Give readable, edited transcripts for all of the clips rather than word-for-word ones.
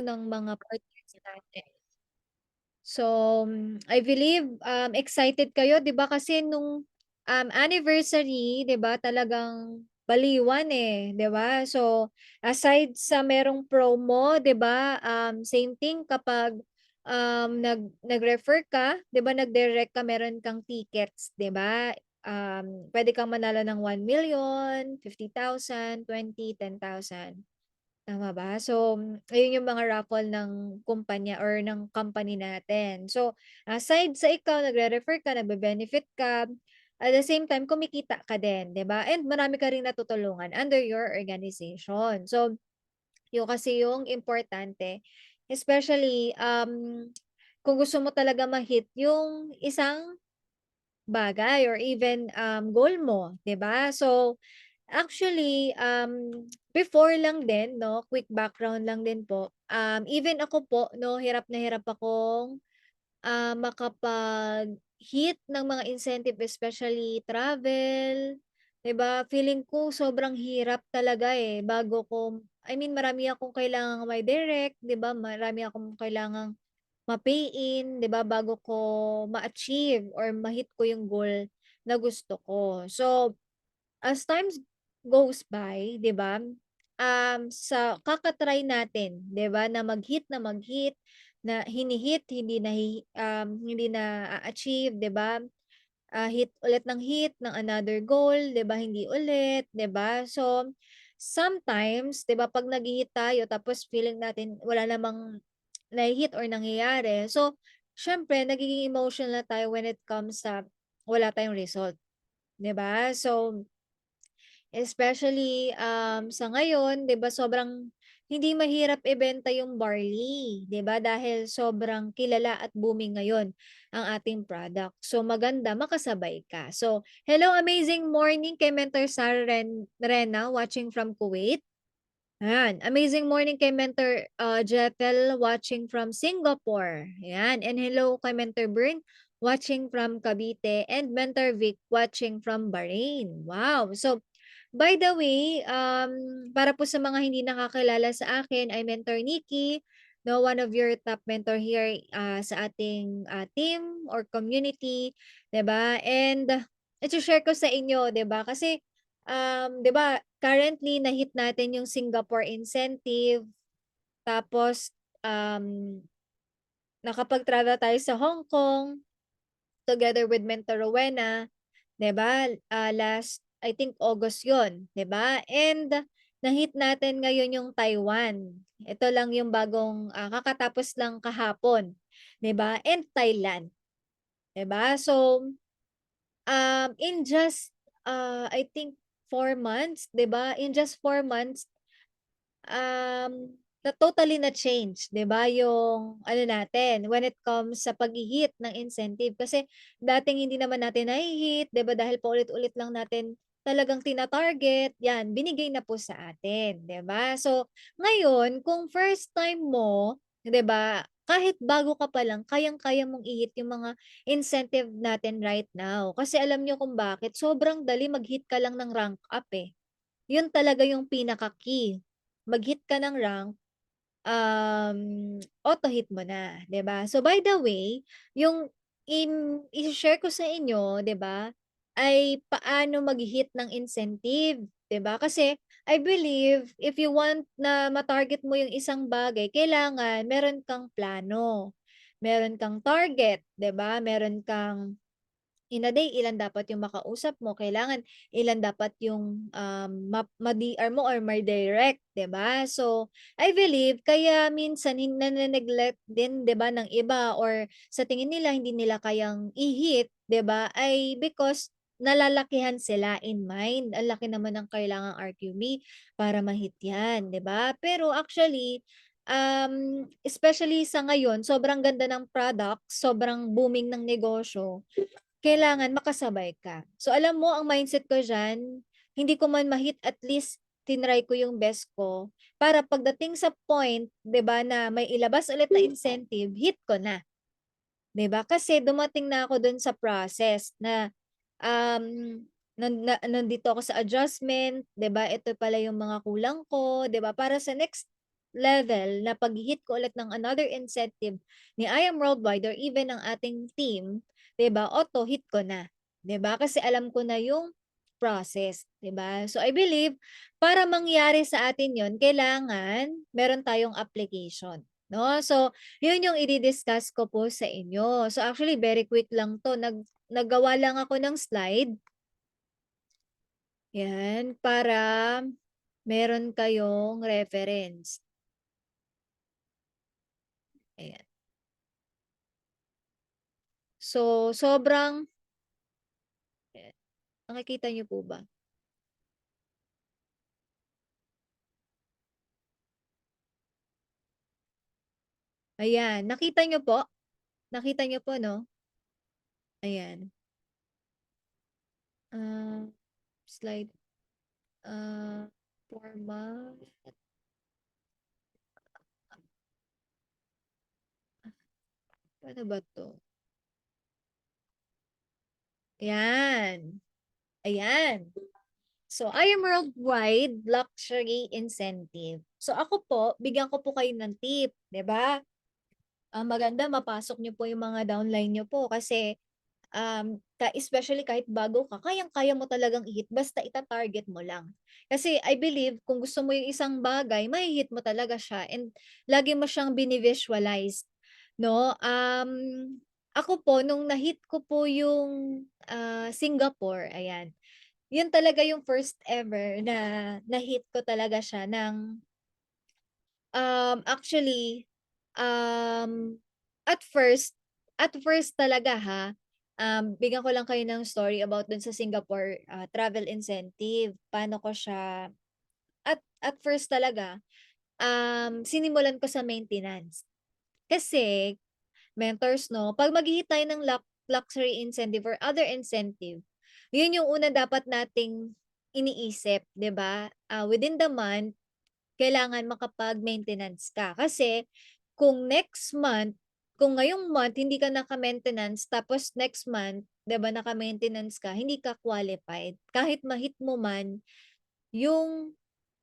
ng mga partners natin. So, I believe, excited kayo 'di ba kasi nung, anniversary 'di ba talagang baliwan, eh, 'di ba? So, aside sa merong promo 'di ba, same thing kapag, nag-refer ka 'di ba nag-direct ka meron kang tickets 'di ba? Puwede kang manalo ng 1,000,000, 50,000, 20, 10,000. Tama ba? So, ayun yung mga raffle ng kumpanya or ng company natin. So, aside sa ikaw nagre-refer ka, nagbe-benefit ka, at the same time kumikita ka din, 'di ba? And marami ka ring natutulungan under your organization. So, yun kasi yung importante. Especially, kung gusto mo talaga ma-hit yung isang bagay or even, goal mo, 'di ba? So, actually, before lang din 'no, quick background lang din po, even ako po 'no, hirap na hirap akong, makapag-hit ng mga incentive especially travel, 'di ba? Feeling ko sobrang hirap talaga, eh, bago ko I mean marami akong kailangang mai-direct, 'di ba? Marami akong kailangang ma-pay in, 'di ba, bago ko ma-achieve or ma-hit ko yung goal na gusto ko. So, as times goes by, 'di ba, sa kaka-try natin, 'di ba, na mag-hit, na hini-hit, hindi na-a-achieve, 'di ba? Hit ulit ng hit ng another goal, 'di ba, hindi ulit, 'di ba? So, sometimes, 'di ba, 'pag naghi-hit tayo tapos feeling natin wala namang nahi-hit or nangyayari, so siyempre nagiging emotional na tayo when it comes sa wala tayong result, 'di ba? So, especially, sa ngayon 'di ba sobrang hindi mahirap ibenta yung barley, 'di ba, dahil sobrang kilala at booming ngayon ang ating product. So maganda makasabay ka. So, hello amazing morning kay Mentor Sara Rena watching from Kuwait. Ayan, amazing morning kay Mentor, Jethel watching from Singapore. Ayan, and hello kay Mentor Bern watching from Cavite and Mentor Vic watching from Bahrain. Wow! So, by the way, para po sa mga hindi nakakilala sa akin, ay Mentor Nikki, no, one of your top mentor here sa ating team or community, 'di ba? And i-share ko sa inyo, 'di ba? Kasi 'di ba currently na-hit natin yung Singapore incentive, tapos nakapag-travel tayo sa Hong Kong together with Mentor Rowena, 'di ba? Last I think August 'yon, 'di ba? And na-hit natin ngayon yung Taiwan. Ito lang yung bagong kakatapos lang kahapon, 'di ba? And Thailand, 'di ba? So, in just I think 4 months, 'di ba? In just 4 months, na totally na-change, 'di ba, yung ano natin when it comes sa paghi-hit ng incentive. Kasi dating hindi naman natin nahi-hit, 'di ba, dahil paulit-ulit lang natin talagang tina-target, 'yan binigay na po sa atin, 'di ba? So, ngayon kung first time mo, 'di ba, kahit bago ka pa lang kayang-kaya mong i-hit yung mga incentive natin right now. Kasi alam niyo kung bakit, sobrang dali mag-hit ka lang ng rank up, eh. Yun talaga yung pinaka-key. Mag-hit ka ng rank, auto-hit mo na, 'di ba? So, by the way, yung i-she-share ko sa inyo, 'di ba, ay paano mag-hit ng incentive, 'di ba? Kasi I believe if you want na ma-target mo yung isang bagay, kailangan meron kang plano, meron kang target, 'di ba? Meron kang in a day, ilan dapat yung makausap mo, kailangan ilan dapat yung, ma-DR mo or ma-direct, 'di ba? So, I believe kaya minsan nane-neglect din 'di ba ng iba or sa tingin nila hindi nila kayang i-hit, 'di ba, ay because nalalakihan sila in mind. Ang laki naman ng kailangang RQB para ma-hit 'yan, 'di ba? Pero actually, especially sa ngayon, sobrang ganda ng product, sobrang booming ng negosyo. Kailangan makasabay ka. So, alam mo ang mindset ko diyan, hindi ko man ma-hit at least tinry ko yung best ko para pagdating sa point, 'di ba, na may ilabas ulit na incentive, hit ko na, 'di ba? Kasi dumating na ako dun sa process na, nandito ako sa adjustment, 'di ba? Ito pala yung mga kulang ko, 'di ba? Para sa next level na pag-hit ko ulit ng another incentive ni I Am Worldwide or even ng ating team, 'di ba, auto hit ko na, 'di ba? Kasi alam ko na yung process, 'di ba? So I believe para mangyari sa atin 'yon, kailangan meron tayong application, no? So 'yun yung i-discuss ko po sa inyo. So actually very quick lang 'to, naggawa lang ako ng slide. Yan, para meron kayong reference. Ayan. So, sobrang eh, nakikita niyo po ba? Ayan, nakita niyo po? Nakita niyo po 'no? Ayan. Ah, slide, ah, format. Paano ba 'to? Ayan, ayan. So, I Am Worldwide Luxury Incentive. So, ako po, bigyan ko po kayo ng tip, 'di ba? Maganda mapasok niyo po yung mga downline niyo po kasi especially kahit bago ka, kayang-kaya mo talagang i-hit basta ita-target mo lang. Kasi I believe kung gusto mo yung isang bagay, mahi-hit mo talaga siya and lagi mo siyang bini-visualize, 'no? Ako po nung na-hit ko po yung, Singapore, ayan. Yun talaga yung first ever na na-hit ko talaga siya ng, actually, um, at first at first talaga ha, bigyan ko lang kayo ng story about dun sa Singapore, travel incentive. Paano ko siya at first talaga, sinimulan ko sa maintenance. Kasi mentors 'no, 'pag maghi-hit tayo ng luxury incentive or other incentive, yun yung una dapat nating iniisip, 'di ba? Within the month kailangan makapag-maintenance ka. Kasi kung next month, kung ngayong month hindi ka naka-maintenance tapos next month, 'di ba, naka-maintenance ka, hindi ka qualified. Kahit ma-hit mo man yung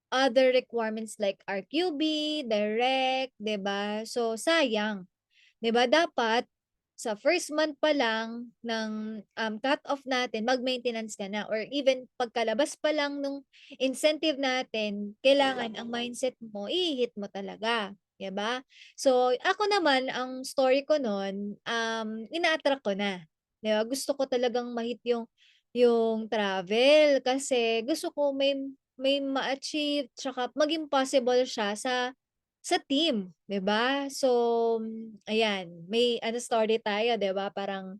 other requirements like RQB, direct, 'di ba? So sayang. 'Di ba dapat sa first month pa lang ng, cut-off natin mag-maintenance ka na or even pagkalabas pa lang nung incentive natin, kailangan ang mindset mo i-hit mo talaga, 'di ba? So, ako naman ang story ko nun, ina-attract ko na, 'di ba? Gusto ko talagang ma-hit yung travel kasi gusto ko may ma-achieve tsaka maging possible siya sa team, 'di ba? So, ayan, may ano story tayo, 'di ba? Parang,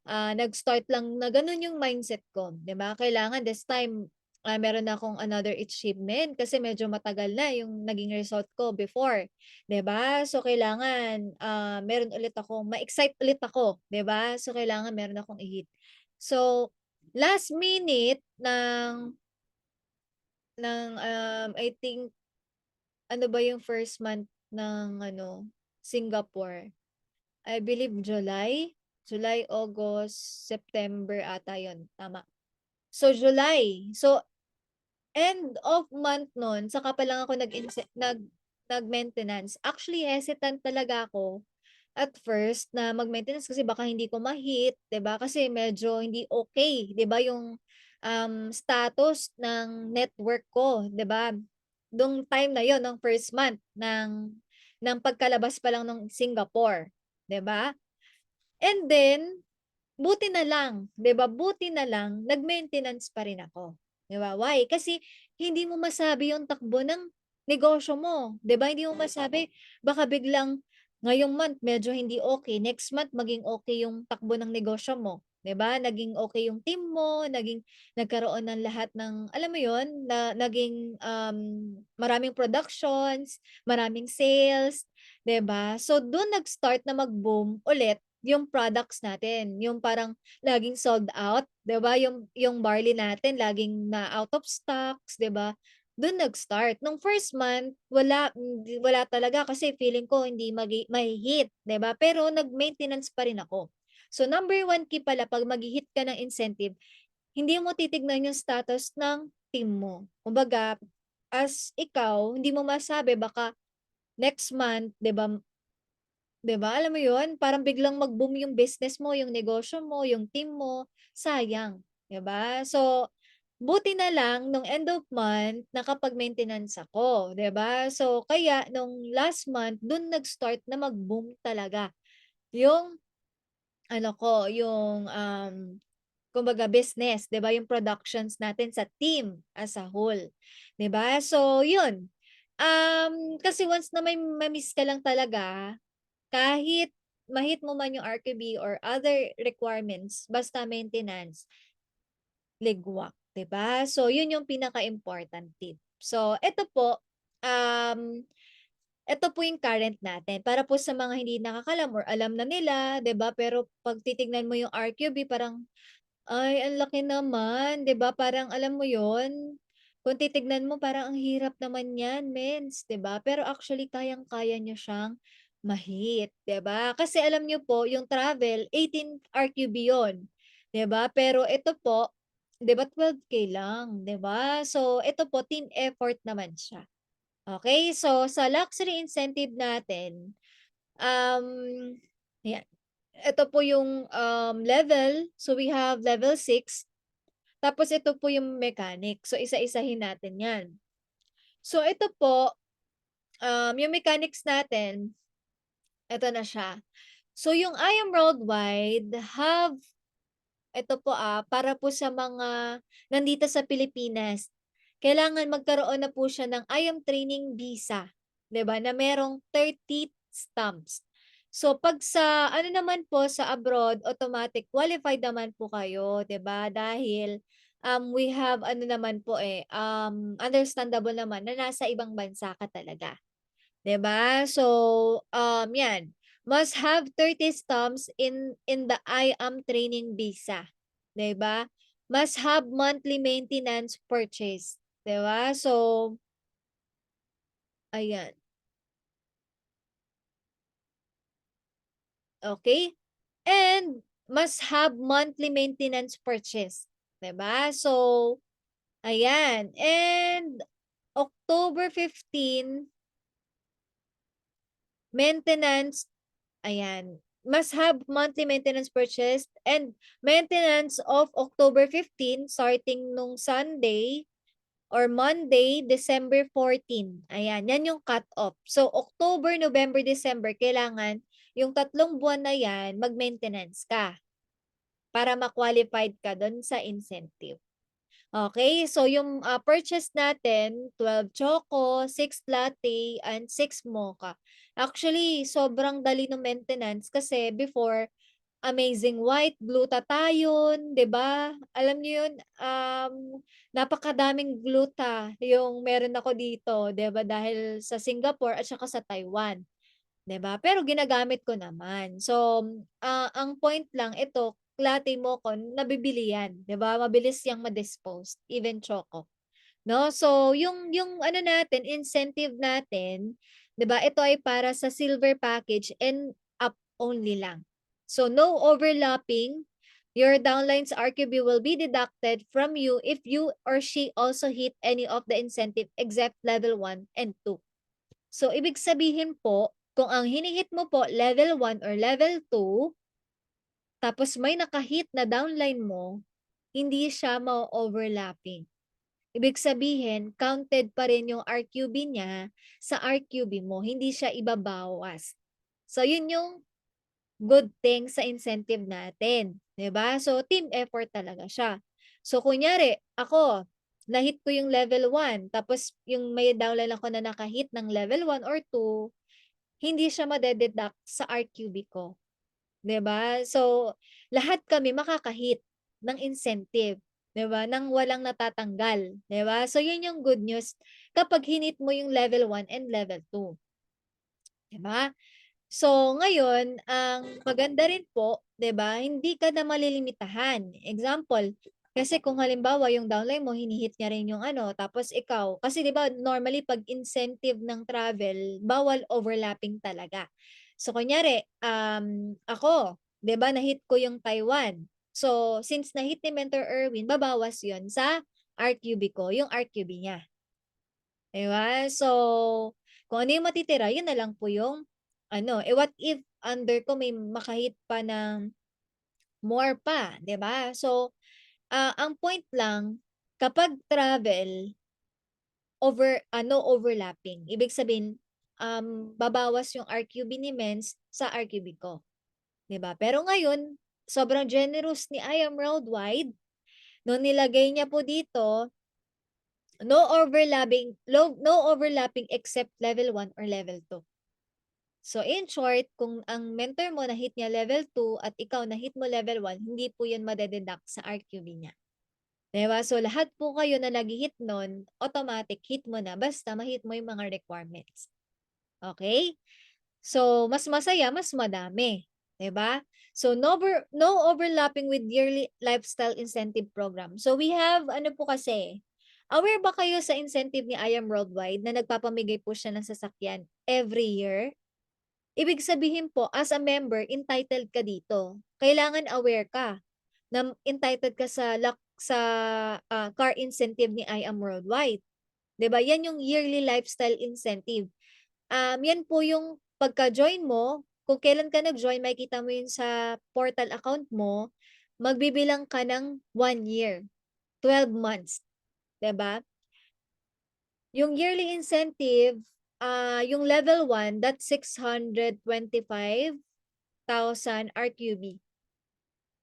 nag-start lang na gano'n yung mindset ko, 'di ba? Kailangan this time, meron akong another achievement kasi medyo matagal na yung naging result ko before, 'di ba? So, kailangan, meron ulit akong ma-excite ulit ako, 'di ba? So, kailangan meron akong i-hit. So, last minute I think ano ba yung first month ng ano, Singapore? I believe July? July, August, September ata yun, tama. So, July. So, end of month nun, saka pa lang ako nag-maintenance. Actually, hesitant talaga ako at first na mag-maintenance kasi baka hindi ko ma-hit, 'di ba? Kasi medyo hindi okay, 'di ba, yung status ng network ko, 'di ba? Nung time na yon ng first month ng pagkalabas pa lang ng Singapore, 'di ba? And then buti na lang, 'di ba, buti na lang nag-maintenance pa rin ako, 'di ba? Why? Kasi hindi mo masabi yung takbo ng negosyo mo, 'di ba? Hindi mo masabi baka biglang ngayong month medyo hindi okay, next month maging okay yung takbo ng negosyo mo, 'di ba? Naging okay yung team mo, nagkaroon ng lahat ng alam mo yon na naging, maraming productions, maraming sales, 'di ba? So dun nag-start na mag-boom ulit yung products natin, yung parang laging sold out, 'di ba? Yung barley natin laging na out of stocks, 'di ba? Dun nag-start. Nung first month, wala talaga kasi feeling ko hindi mahi-hit, 'di ba? Pero nag-maintenance pa rin ako. So number one key pala 'pag maghi-hit ka ng incentive, hindi mo titignan yung status ng team mo. Kumbaga, as ikaw, hindi mo masabi baka next month, 'di ba, 'di ba, alam mo 'yun, parang biglang mag-boom yung business mo, yung negosyo mo, yung team mo, sayang, 'di ba? So, buti na lang nung end of month nakapag-maintenance ako, 'di ba? So, kaya nung last month dun nag-start na mag-boom talaga yung ano ko, yung, kumbaga business, 'di ba, yung productions natin sa team as a whole, 'di ba? So, 'yun, kasi once na may ma-miss ka lang talaga, kahit ma-hit mo man yung RQB or other requirements, basta maintenance, ligwak, 'di ba? So, 'yun yung pinaka-important tip. So, um, eto po yung current natin para po sa mga hindi nakakalam or alam na nila, 'di ba? Pero 'pag titignan mo yung RQB parang, ay, ang laki naman, 'di ba? Parang alam mo yon, kung titignan mo parang ang hirap naman niyan, mens, 'di ba? Pero actually kayang-kaya niyo siyang ma-hit, 'di ba? Kasi alam niyo po yung travel 18 RQB 'yon, 'di ba? Pero ito po, 'di ba 12K lang, 'di ba? So ito po team effort naman siya. Okay, so sa luxury incentive natin, um, ayan, ito po yung, level. So, we have level 6, tapos ito po yung mechanic. So, isa-isahin natin 'yan. So, ito po, yung mechanics natin, ito na siya. So, yung I Am Worldwide have ito po, para po sa mga nandito sa Pilipinas, kailangan magkaroon na po siya ng I Am Training Visa, 'di ba, na merong 30 stamps. So 'pag sa ano naman po sa abroad, automatic qualified naman po kayo, 'di ba, dahil, we have ano naman po, understandable naman na nasa ibang bansa ka talaga. 'Di ba? So, 'yan, must have 30 stamps in the I Am Training Visa, 'di ba? Must have monthly maintenance purchase, 'di ba? So, ayan, okay. And must have monthly maintenance purchase, 'di ba? So, ayan. And October 15, maintenance. Ayan, must have monthly maintenance purchased and maintenance of October 15 starting nung Sunday or Monday, December 14. Ayan, yan yung cut-off. So, October, November, December, kailangan yung 3 buwan na yan, mag-maintenance ka para ma-qualified ka dun sa incentive. Okay, so yung, purchase natin 12 choco, 6 latte, and 6 mocha. Actually, sobrang dali ng maintenance kasi before Amazing White, glutathione, 'di ba? Alam niyo 'yun, napakadaming gluta yung meron ako dito, 'di ba, dahil sa Singapore at saka sa Taiwan. 'Di ba? Pero ginagamit ko naman. So, ang point lang ito, latte mocha nabibili 'yan, 'di ba? Mabilis yang ma-dispose, even choco, 'no? So, yung ano natin, incentive natin, 'di ba, ito ay para sa silver package and up only lang. So, no overlapping. Your downline's RQB will be deducted from you if you or she also hit any of the incentive except level 1 and 2. So, ibig sabihin po, kung ang hinihit mo po level 1 or level 2, tapos may nakahit na downline mo, hindi siya ma-overlapping. Ibig sabihin, counted pa rin yung RQB niya sa RQB mo, hindi siya ibabawas. So, yun yung good thing sa incentive natin, 'di ba? So, team effort talaga siya. So, kunyari, ako, na-hit ko yung level 1, tapos yung may downline ako na nakahit ng level 1 or 2, hindi siya made-deduct sa RQB ko, 'di ba? So, lahat kami makaka-hit ng incentive, 'di ba, nang walang natatanggal, 'di ba? So, yun yung good news kapag hinit mo yung level 1 and level 2, 'di ba? So, ngayon ang maganda rin po, 'di ba, hindi ka na malilimitahan. Example, kasi kung halimbawa yung downline mo hinihit niya rin yung ano, tapos ikaw kasi 'di ba normally 'pag incentive ng travel, bawal overlapping talaga. So, kunyari, ako, 'di ba na-hit ko yung Taiwan. So, since na-hit ni Mentor Erwin, babawas yon sa RQB ko, yung RQB niya. 'Di ba? So, Kung ano yung matitira, yun na lang po yung ano. What if under ko may makahit pa ng more pa, 'di ba? So, ang point lang, kapag travel, no overlapping. Ibig sabihin, babawas yung RQB ni Mens sa RQB ko, 'di ba? Pero ngayon, sobrang generous ni I Am Worldwide, nung nilagay niya po dito, no overlapping except level 1 or level 2. So in short, kung ang mentor mo na-hit niya level 2 at ikaw na-hit mo level 1, hindi po 'yun made-deduct sa RQB niya. 'Di ba? So lahat po kayo na nag-hit nun, automatic hit mo na basta ma-hit mo yung mga requirements. Okay? So mas masaya, mas madami, 'di ba? So no overlapping with yearly lifestyle incentive program. So we have ano po kasi, aware ba kayo sa incentive ni I Am Worldwide na nagpapamigay po siya ng sasakyan every year? Ibig sabihin po, as a member, entitled ka dito. Kailangan aware ka na entitled ka sa car incentive ni I Am Worldwide. 'Di ba? Yan yung yearly lifestyle incentive. Yan po yung pagka-join mo, kung kailan ka nag-join, makikita mo yun sa portal account mo, magbibilang ka ng 1 year, 12 months, 'di ba? Yung yearly incentive, yung level 1, that's 625,000 RQB.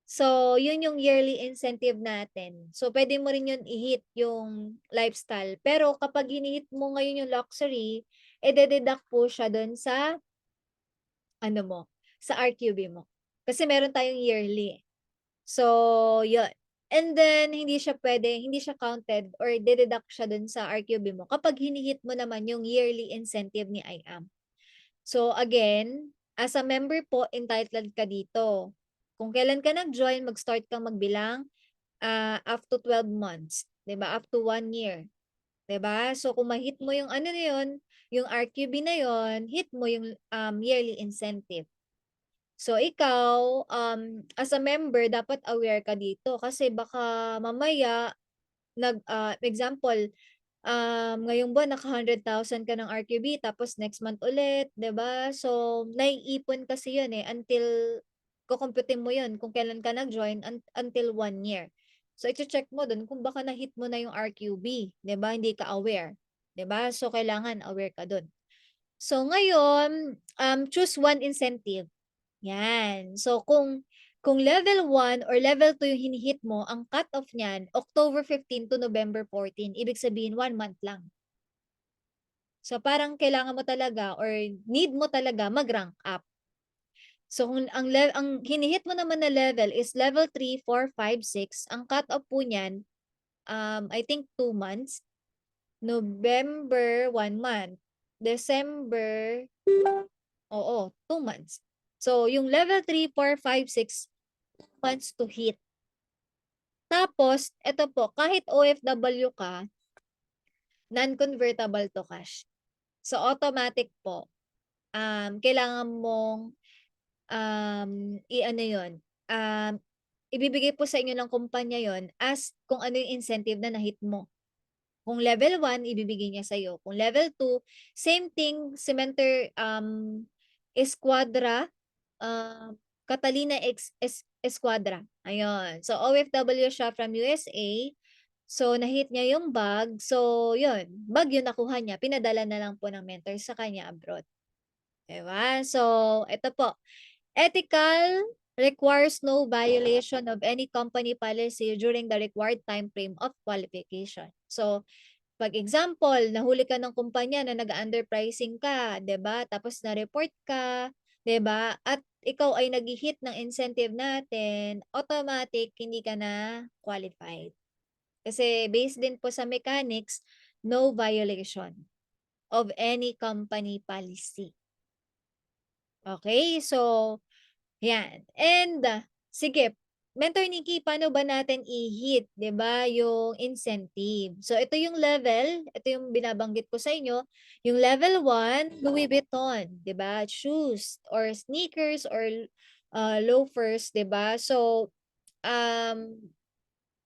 So, yun yung yearly incentive natin. So, pwede mo rin yun i-hit yung lifestyle. Pero kapag hini-hit mo ngayon yung luxury, deduct po siya doon sa ano mo, sa RQB mo. Kasi meron tayong yearly. So, yun. And then, hindi siya counted or deduct siya dun sa RQB mo kapag hinihit mo naman yung yearly incentive ni IAM. So, again, as a member po, entitled ka dito. Kung kailan ka nag-join, mag-start kang magbilang up to 12 months. 'Di ba? Up to 1 year. 'Di ba? So, kung ma-hit mo yung ano na yun, yung RQB na yun, hit mo yung yearly incentive. So ikaw, as a member dapat aware ka dito kasi baka mamaya example, ngayong buwan naka 100,000 ka ng RQB tapos next month ulit, 'di ba? So naiipon kasi 'yun until kukumputin mo 'yun kung kailan ka nag-join until 1 year. So i-check mo dun kung baka na-hit mo na yung RQB, 'di ba? Hindi ka aware, 'di ba? So kailangan aware ka dun. So ngayon, choose one incentive. Yan. So kung level 1 or level 2 yung hinihit mo, ang cut-off niyan, October 15 to November 14. Ibig sabihin, 1 month lang. So parang kailangan mo talaga or need mo talaga mag-rank up. So kung ang hinihit mo naman na level is level 3, 4, 5, 6, ang cut-off po niyan, I think 2 months. November, 1 month. December, oo, 2 months. So yung level 3, 4, 5, 6 months to hit. Tapos, eto po, kahit OFW ka, non-convertible to cash. So, automatic po, kailangan mong i-ano yun, um, ibibigay po sa inyo ng kumpanya yon as kung ano yung incentive na na-hit mo. Kung level 1, ibibigay niya sa'yo. Kung level 2, same thing, Cementer Esquadra, Catalina Esquadra. Ayun. So, OFW siya from USA. So, na-hit niya yung bag. So, yun. Bag yun nakuha niya. Pinadala na lang po ng mentor sa kanya abroad. Diba? So, ito po. Ethical requires no violation of any company policy during the required time frame of qualification. So, pag example, nahuli ka ng kumpanya na nag-underpricing ka, 'di ba? Tapos na-report ka, 'di ba? At ikaw ay nag-hit ng incentive natin, automatic hindi ka na qualified. Kasi based din po sa mechanics, no violation of any company policy. Okay? So, yan. And sige, Mentor Nikki, paano ba natin i-hit, 'di ba, yung incentive? So ito yung level, ito yung binabanggit ko sa inyo, yung level 1, Louis Vuitton, 'di ba? Shoes or sneakers or loafers, 'di ba? So um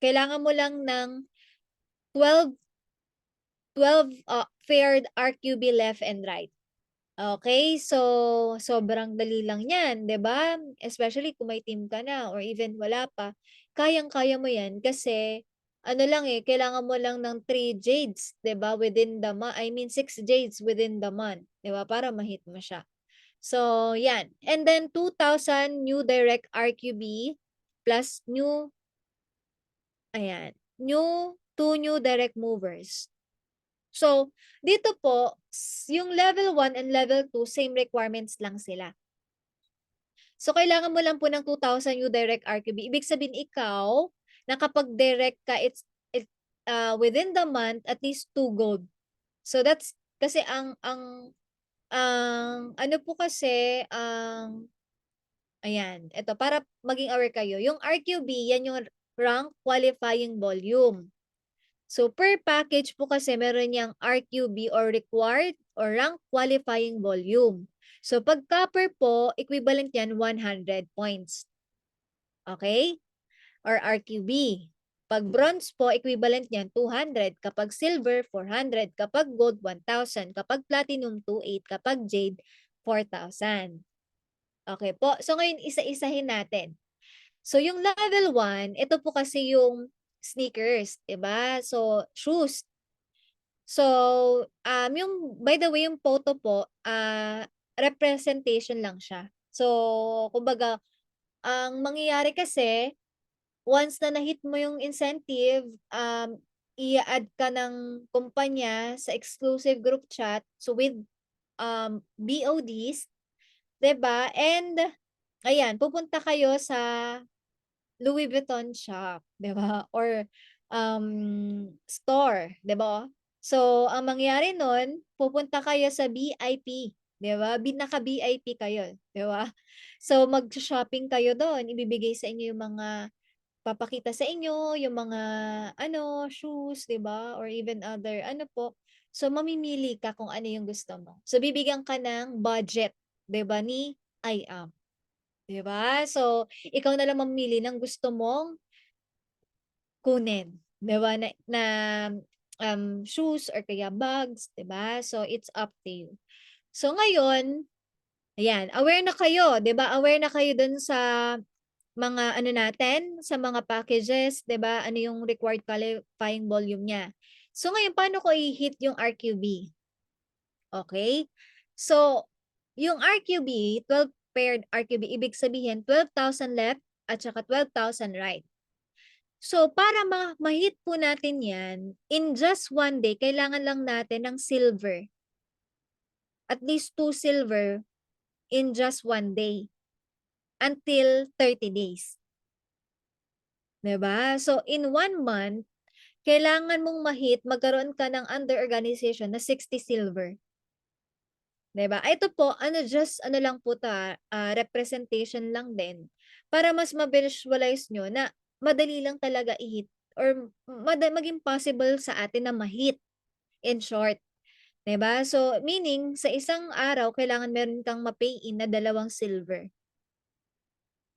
kailangan mo lang ng 12 12 paired RQB left and right. Okay, so sobrang dali lang 'yan, 'di ba? Especially kung may team ka na or even wala pa, kayang-kaya mo 'yan kasi ano lang, eh, kailangan mo lang ng 3 jades, 'di ba, within the I mean 6 jades within the month, 'di ba, para ma-hit mo siya. So 'yan, and then 2,000 new direct RQB plus two new direct movers. So, dito po, yung level 1 and level 2, same requirements lang sila. So, kailangan mo lang po ng 2,000 new direct RQB. Ibig sabihin ikaw, nakapag-direct ka, within the month, at least 2 gold. So, that's, kasi ano po kasi, ayan, ito, para maging aware kayo, yung RQB, yan yung rank qualifying volume. So, per package po kasi meron niyang RQB or required or rank qualifying volume. So, pag copper po, equivalent yan 100 points. Okay? Or RQB. Pag bronze po, equivalent niyan 200. Kapag silver, 400. Kapag gold, 1,000. Kapag platinum, 2,800. Kapag jade, 4,000. Okay po. So, ngayon, isa-isahin natin. So, yung level 1, ito po kasi yung sneakers, 'di ba? So, shoes. So, yung by the way, yung photo po, representation lang siya. So, kumbaga, ang mangyayari kasi, once na na-hit mo yung incentive, i-a-add ka ng kumpanya sa exclusive group chat, so with BODs, 'di ba? And ayan, pupunta kayo sa Louis Vuitton shop, 'di ba? Or store, 'di ba? So, ang mangyari nun, pupunta kayo sa VIP, 'di ba? Naka-VIP kayo, 'di ba? So, mag-shopping kayo doon, ibibigay sa inyo yung mga papakita sa inyo, yung mga ano, shoes, 'di ba? Or even other ano po. So, mamimili ka kung ano yung gusto mo. So, bibigyan ka ng budget, 'di ba, ni IAM. 'Di ba? So, ikaw na lang mamili ng gusto mong kunin, 'di ba, na shoes or kaya bags, 'di ba? So, it's up to you. So, ngayon, ayan, aware na kayo, 'di ba? Aware na kayo dun sa mga ano natin, sa mga packages, 'di ba? Ano yung required qualifying volume niya. So, ngayon, paano ko i-hit yung RQB? Okay? So, yung RQB, 12 paired RQB, ibig sabihin 12,000 left at saka 12,000 right. So, para ma-hit po natin yan, in just one day, kailangan lang natin ng silver. At least 2 silver in just one day until 30 days. 'Di ba? So, in 1 month, kailangan mong ma-hit, magkaroon ka ng under organization na 60 silver. 'Di ba? Ito po, just ano lang po representation lang din para mas ma-visualize nyo na madali lang talaga i-hit or maging possible sa atin na ma-hit, in short. 'Di ba? So, meaning, sa isang araw, kailangan meron kang ma-pay in na 2 silver.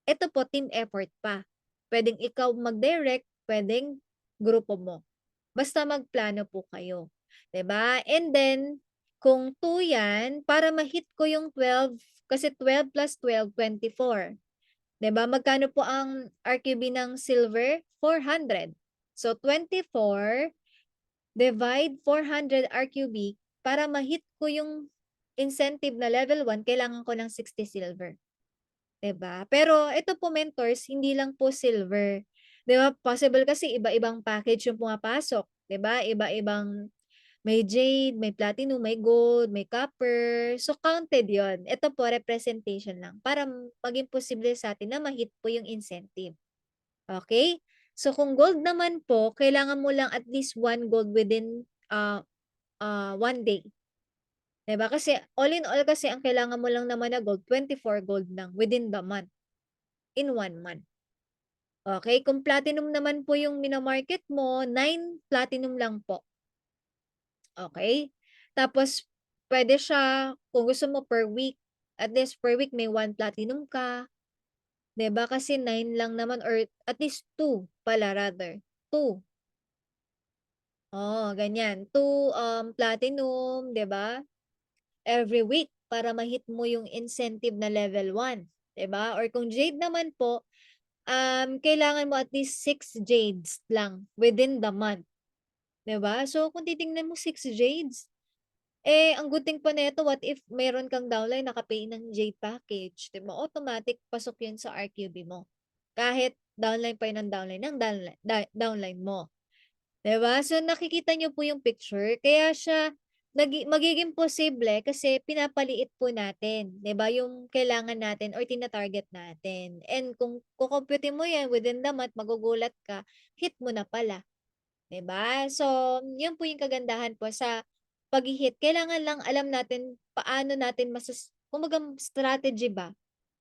Ito po, team effort pa. Pwedeng ikaw mag-direct, pwedeng grupo mo. Basta magplano po kayo. 'Di ba? And then, kung 2 yan, para ma-hit ko yung 12, kasi 12 plus 12, 24. 'Di ba? Magkano po ang RQB ng silver? 400. So, 24 divide 400 RQB, para ma-hit ko yung incentive na level 1, kailangan ko ng 60 silver. 'Di ba? Pero ito po, mentors, hindi lang po silver. 'Di ba? Possible kasi iba-ibang package yung pumapasok, 'di ba? Iba-ibang, may jade, may platinum, may gold, may copper. So, counted yon. Ito po, representation lang para maging posible sa atin na ma-hit po yung incentive. Okay? So, kung gold naman po, kailangan mo lang at least 1 gold within 1 day. 'Di ba? Kasi all in all, kasi ang kailangan mo lang naman na gold, 24 gold lang within the month, in 1 month. Okay? Kung platinum naman po yung minamarket mo, 9 platinum lang po. Okay? Tapos, pwede siya, kung gusto mo per week, at least per week may 1 platinum ka. 'Di ba? Kasi 9 lang naman, or at least 2 pala rather. 2. Ganyan. 2 platinum, 'di ba? Every week para ma-hit mo yung incentive na level 1, 'di ba? Or kung jade naman po, kailangan mo at least 6 jades lang within the month, 'di ba? So kung titingnan mo 6 jades, ang good thing pa nito, what if meron kang downline naka-pay ng jade package, 'di ba, automatic pasok 'yun sa RQB mo. Kahit downline pa 'yun ng downline mo. 'Di ba? So, nakikita niyo po yung picture kaya siya magiging posible kasi pinapaliit po natin, 'di ba, yung kailangan natin or tina-target natin. And kung kukumpyutin mo 'yan within the month, magugulat ka, hit mo na pala, 'di ba? So, yun po yung kagandahan po sa paghi-hit. Kailangan lang alam natin paano natin kumbaga strategy ba,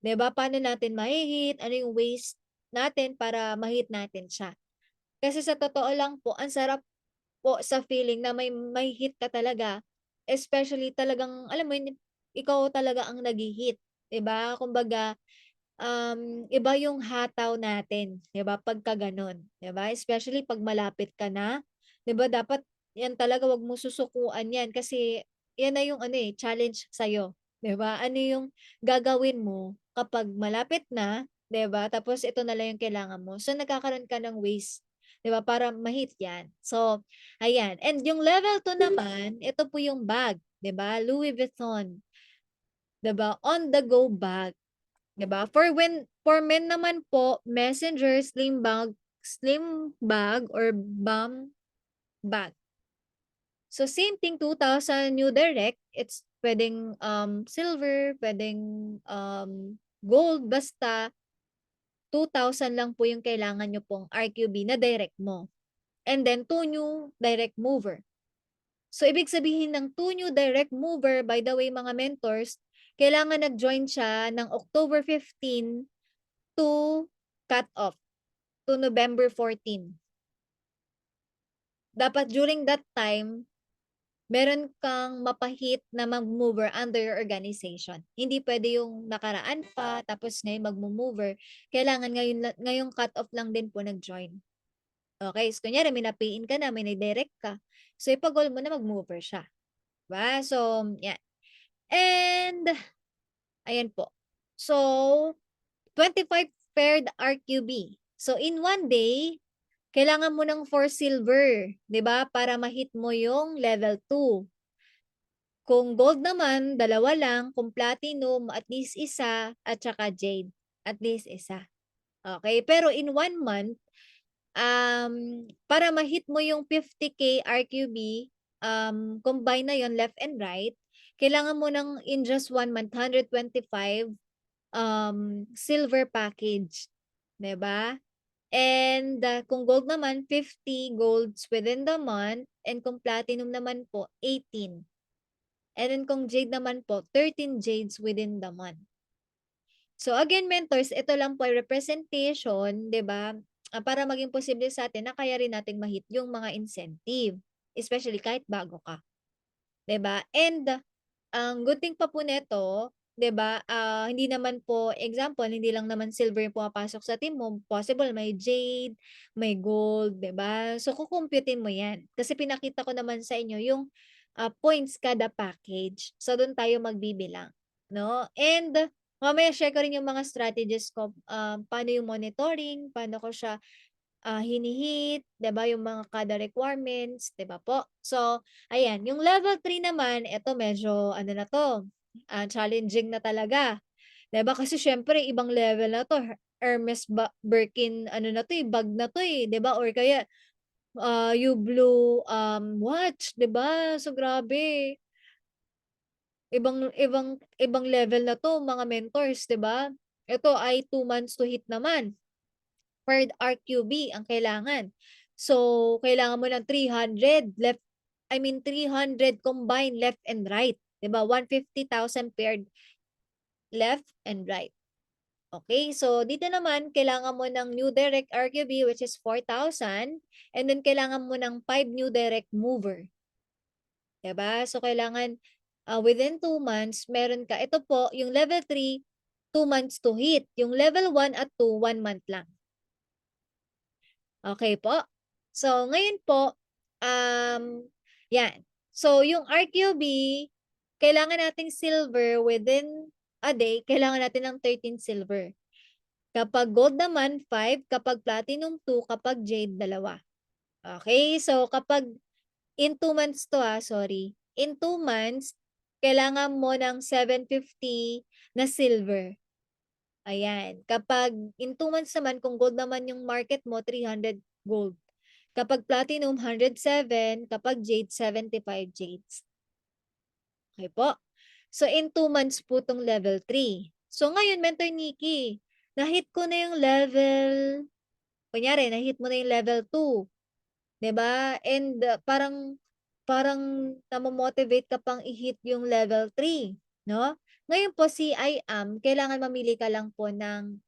'di ba? Paano natin mahi-hit, ano yung ways natin para ma-hit natin siya. Kasi sa totoo lang po, ang sarap po sa feeling na may-hit ka talaga, especially talagang alam mo yun, ikaw talaga ang naghi-hit, 'di ba? Kumbaga, iba yung hataw natin, 'di ba, pagka gano'n, 'di ba? Especially 'pag malapit ka na, 'di ba, dapat 'yan talaga 'wag mo susukuan 'yan kasi 'yan na yung ano, challenge sa'yo, 'di ba? Ano yung gagawin mo kapag malapit na, 'di ba, tapos ito na lang yung kailangan mo. So, nagkakaroon ka ng ways, 'di ba, para ma-hit 'yan. So, ayan, and yung level 2 naman, ito po yung bag, 'di ba, Louis Vuitton, 'di ba, on the go bag. 'Di ba? For men naman po, messenger, slim bag or bum bag. So same thing, 2,000 new direct, it's puwedeng, silver, puwedeng, gold, basta 2,000 lang po yung kailangan niyo pong RQB na direct mo. And then 2 new direct mover. So ibig sabihin ng 2 new direct mover, by the way mga mentors, kailangan nag-join siya ng October 15 to cut off, to November 14. Dapat during that time, meron kang mapa-hit na mag-mover under your organization. Hindi puwede yung nakaraan pa tapos ngayon magmo-mover. Kailangan ngayong cut off lang din po nag-join. Okey, so kunyari may na-pay in ka na, may na-direct ka, so ipa-goal mo na mag-mover siya, 'di ba? So, 'yan. And ayan po. So, 25 paired RQB. So, in one day, kailangan mo ng 4 silver, 'di ba, para ma-hit mo yung level 2. Kung gold naman, 2 lang, kung platinum, at least 1, at saka jade, at least 1. Okay, pero in 1 month, para ma-hit mo yung 50K RQB, combine na yon left and right, kailangan mo ng in just 1 month, 125 silver package, 'di ba? And, kung gold naman, 50 golds within the month, and kung platinum naman po, 18. And then kung jade naman po, 13 jades within the month. So again mentors, ito lang po ay representation, 'di ba, para maging posible sa atin na kaya rin nating ma-hit yung mga incentive, especially kahit bago ka, 'di ba? And ang good thing pa po nito, 'di ba, hindi naman po example, hindi lang naman silver yung pumapasok sa team mo, possible may jade, may gold, 'di ba? So kukumpyutin mo 'yan. Kasi pinakita ko naman sa inyo yung, points kada package. So dun tayo magbibilang, 'no? And mamaya share ko rin yung mga strategies ko, paano yung monitoring, paano ko siya hini-hit, 'di ba, yung mga kada requirements, 'di ba po? So, ayan, yung level 3 naman, eto medyo ano na 'to, challenging na talaga, 'di ba? Kasi siyempre ibang level na 'to, Hermes Birkin ano na 'to, bag na 'to, 'di ba? Or kaya, Hublot, watch, 'di ba? So, grabe, ibang ibang ibang level na 'to mga mentors, 'di ba? Ito ay 2 months to hit naman. Per RQB ang kailangan. So, kailangan mo ng 300 combined left and right, 'di ba? 150,000 paired left and right. Okay, so dito naman kailangan mo ng new direct RQB which is 4,000, and then kailangan mo ng 5 new direct mover, 'di ba? So kailangan, within 2 months meron ka, ito po yung level 3, 2 months to hit. Yung level 1 at 2, 1 month lang. Okay po. So, ngayon po, Yan. So, yung RQB, kailangan nating silver within a day, kailangan natin ng 13 silver. Kapag gold naman, 5. Kapag platinum, 2. Kapag jade, 2. Okay? So, kapag in 2 months to sorry. In 2 months, kailangan mo ng 750 na silver. Ayan. Kapag in 2 months naman, kung gold naman yung market mo, 300 gold. Kapag platinum, 107. Kapag jade, 75 jades. Okay po. So, in 2 months po itong level 3. So, ngayon, Mentor Nikki, na-hit ko na yung level, kunyari, na-hit mo na yung level 2. 'Di ba? And parang namo-motivate ka pang i-hit yung level 3, no? Ngayon po si IAM, kailangan mamili ka lang po ng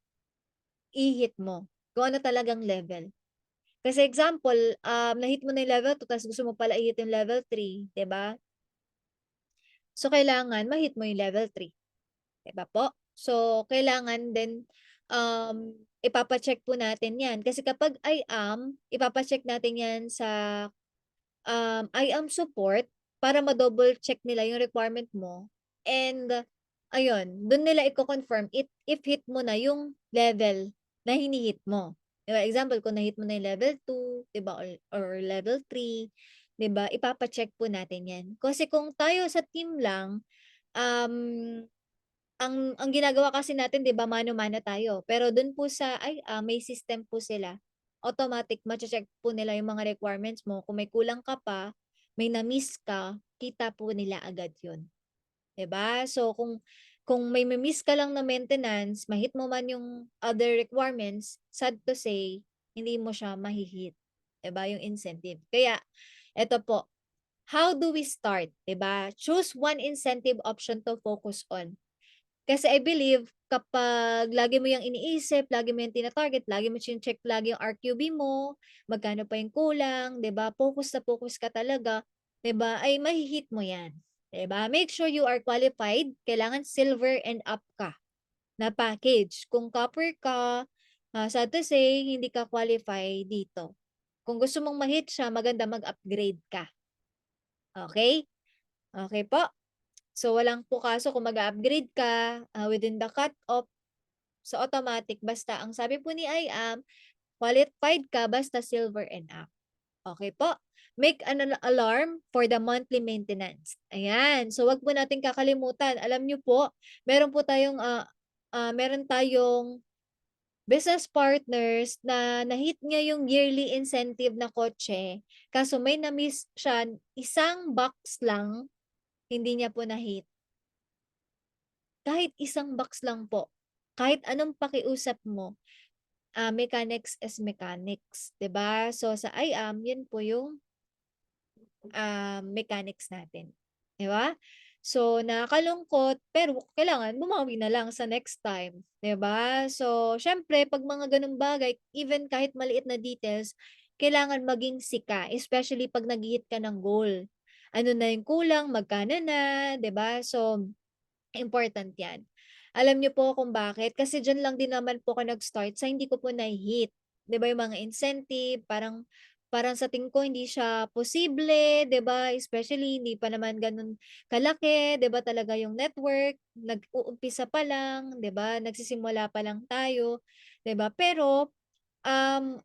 i-hit mo, kung ano talagang level. Kasi example, na-hit mo na yung level 2 tapos gusto mo pala i-hit yung level 3, 'di ba? So kailangan ma-hit mo yung level 3, 'di ba po? So kailangan din ipapa-check po natin 'yan kasi kapag IAM, ipapa-check natin 'yan sa I am support para ma-double check nila yung requirement mo and ayun, dun nila iko-confirm if hit mo na yung level na hini-hit mo. 'Di ba? Example, kung na-hit mo na yung level 2, 'di ba, or level 3, 'di ba? Ipapa-check po natin 'yan. Kasi kung tayo sa team lang, um, ang ginagawa kasi natin 'di ba mano-mano tayo. Pero dun po sa may system po sila. Automatic mache-check po nila yung mga requirements mo. Kung may kulang ka pa, may na-miss ka, kita po nila agad 'yun. 'Di ba? So kung may miss ka lang na maintenance, ma-hit mo man yung other requirements, sad to say, hindi mo siya mahi-hit. 'Di ba? Yung incentive. Kaya eto po, how do we start? 'Di ba? Choose one incentive option to focus on. Kasi I believe kapag lagi mo yung iniisip, lagi mo yung tina-target, lagi mo chine-check lagi yung RQB mo, magkano pa yung kulang, 'di ba? Focus na focus ka talaga, 'di ba? Ay mahi-hit mo 'yan, 'di ba? Make sure you are qualified, kailangan silver and up ka na package. Kung copper ka, sad to say, hindi ka qualify dito. Kung gusto mong ma-hit siya, maganda mag-upgrade ka. Okay? Okay po. So, walang po kaso kung mag-upgrade ka within the cut-off, so automatic basta ang sabi po ni IAM, qualified ka basta silver and up. Okay po. Make an alarm for the monthly maintenance. Ayan. So, wag po natin kakalimutan. Alam nyo po, meron tayong business partners na na-hit niya yung yearly incentive na kotse. Kaso may na-miss siya, isang box lang, hindi niya po na-hit. Kahit isang box lang po, kahit anong pakiusap mo, mechanics is mechanics, 'di ba? So sa IAM, 'yun po yung mechanics natin, 'di ba? So nakakalungkot pero kailangan bumawi na lang sa next time, 'di ba? So syempre 'pag mga ganung bagay, even kahit maliit na details, kailangan maging sika, especially 'pag nag-hit ka ng goal. Ano na yung kulang, magkano na, 'di ba? So important 'yan. Alam niyo po kung bakit? Kasi diyan lang din naman po ako nag-start sa hindi ko po nahi-hit. 'Di ba yung mga incentive, parang parang sa tingin ko hindi siya posible, 'di ba? Especially hindi pa naman gano'n kalaki, 'di ba talaga yung network, nag-uumpisa pa lang, 'di ba? Nagsisimula pa lang tayo, 'di ba? Pero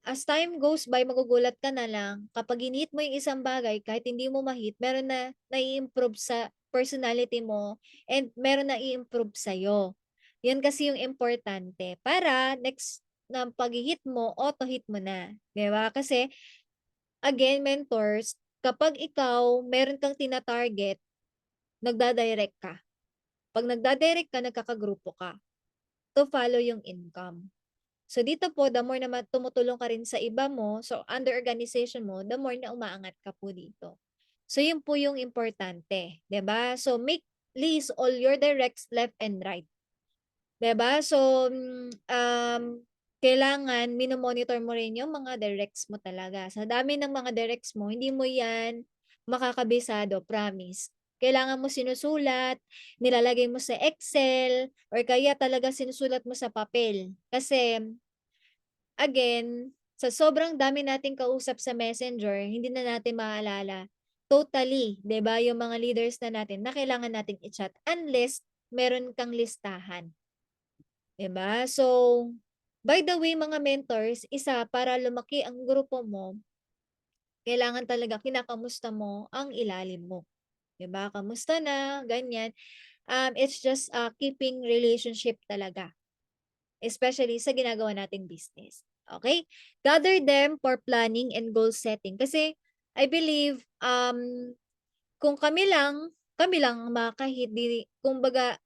as time goes by, magugulat ka na lang kapag hinit mo yung isang bagay kahit hindi mo ma-hit, meron na nai-improve sa personality mo and meron na i-improve sa'yo. Yan kasi yung importante para next na pag-hit mo, auto-hit mo na. 'Di ba? Kasi again, mentors, kapag ikaw meron kang tina-target, nagda-direct ka. 'Pag nagda-direct ka, nagkakagrupo ka to follow yung income. So dito po, the more na tumutulong ka rin sa iba mo, so under organization mo, the more na umaangat ka po dito. So yun po yung importante, 'di ba? So make list all your directs left and right. 'Di ba? So kailangan mino-monitor mo rin yung mga directs mo talaga. Sa dami ng mga directs mo, hindi mo 'yan makakabisado, promise. Kailangan mo sinusulat, nilalagay mo sa Excel, or kaya talaga sinusulat mo sa papel. Kasi again, sa sobrang dami nating kausap sa Messenger, hindi na natin maalala totally, 'di ba, yung mga leaders na natin na kailangan nating i-chat unless meron kang listahan, 'di ba? So, by the way mga mentors, isa para lumaki ang grupo mo, kailangan talaga kinakamusta mo ang ilalim mo, 'di ba? Kamusta na, ganyan. It's just, keeping relationship talaga. Especially sa ginagawa nating business, okay. Gather them for planning and goal setting kasi I believe, kung kami lang makahit di kumbaga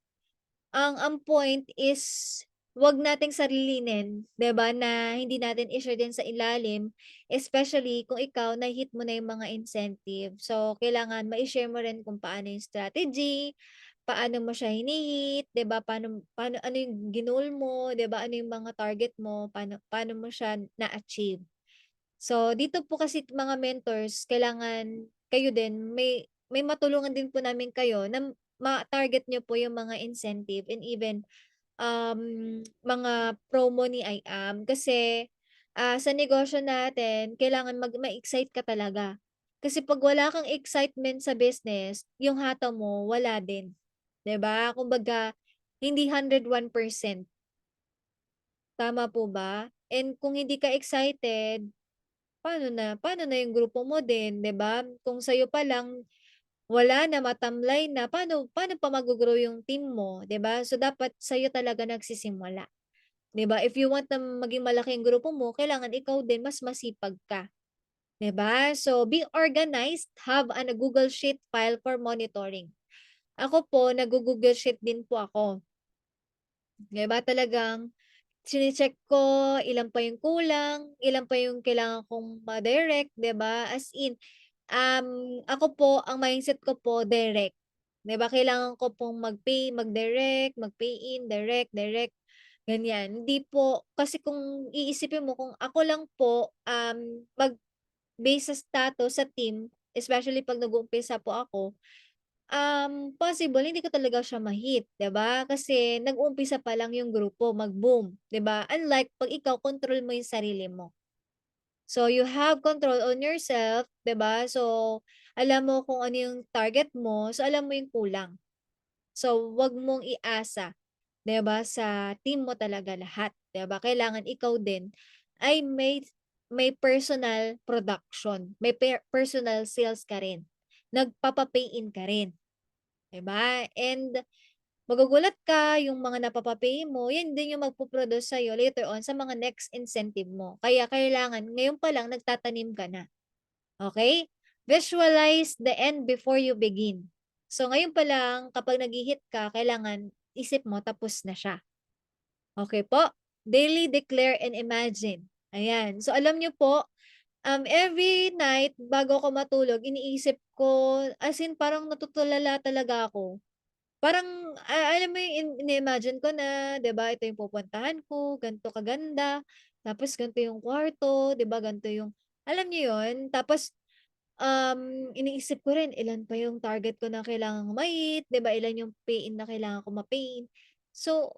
ang point is 'wag nating sarilinin, 'di ba, na hindi natin i-share din sa ilalim, especially kung ikaw na-hit mo na yung mga incentive. So, kailangan mai-share mo rin kung paano yung strategy, paano mo siya hini-hit, 'di ba, paano paano ano yung ginol mo, 'di ba, ano yung mga target mo, paano paano mo siya na-achieve. So, dito po kasi mga mentors kailangan kayo din may matulungan din po namin kayo na ma-target niyo po yung mga incentive and even, mga promo ni IAM kasi, sa negosyo natin kailangan ma-excite ka talaga. Kasi 'pag wala kang excitement sa business, yung hataw mo wala din, 'di ba? Kumbaga hindi 101%, tama po ba? And kung hindi ka excited, paano na yung grupo mo din, 'di ba? Kung sa'yo pa lang wala na, matamlay na, paano paano pa mag-go-grow yung team mo, 'di ba? So, dapat sa'yo talaga nagsisimula, 'di ba? If you want na maging malaki ang grupo mo, kailangan ikaw din mas masipag ka, 'di ba? So, be organized, have an Google Sheet file for monitoring. Ako po, naggo-Google Sheet din po ako, 'di ba? Talagang chine-check ko ilan pa yung kulang, ilan pa yung kailangan kong ma-direct, 'di ba? As in, ako po ang mindset ko po direct, 'di ba? Kailangan ko pong mag-pay, mag-direct, mag-pay in, direct, direct, ganyan. Hindi po kasi kung iisipin mo kung ako lang po, mag-base sa status sa team, especially 'pag nag-uumpisa po ako, possible hindi ko talaga siya ma-hit, 'di ba? Kasi nag-uumpisa pa lang yung grupo mag-boom, 'di ba? Unlike 'pag ikaw control mo yung sarili mo. So, you have control on yourself, 'di ba? So, alam mo kung ano yung target mo, so alam mo yung kulang. So, 'wag mong iasa, 'di ba, sa team mo talaga lahat, 'di ba? Kailangan ikaw din ay may personal production, may personal sales ka rin. Nagpapa-pay in ka rin, 'di ba? And magugulat ka yung mga napapa-pay mo, yan din yung magpo-produce sa'yo later on sa mga next incentive mo. Kaya kailangan ngayon pa lang nagtatanim ka na, okay. Visualize the end before you begin. So ngayon pa lang kapag naghi-hit ka kailangan isip mo tapos na siya, okay po? Daily declare and imagine, ayan. So alam niyo po, every night bago ako matulog iniisip ko, as in parang natutulala talaga ako. Parang, alam mo yung ini-imagine ko na, 'di ba, ito yung pupuntahan ko, ganito kaganda, tapos ganito yung kwarto, 'di ba, ganito yung alam niyo yun? Tapos, iniisip ko rin ilan pa yung target ko na kailangang ma-hit, 'di ba, ilan yung pay-in na kailangan ko ma-pay-in. So,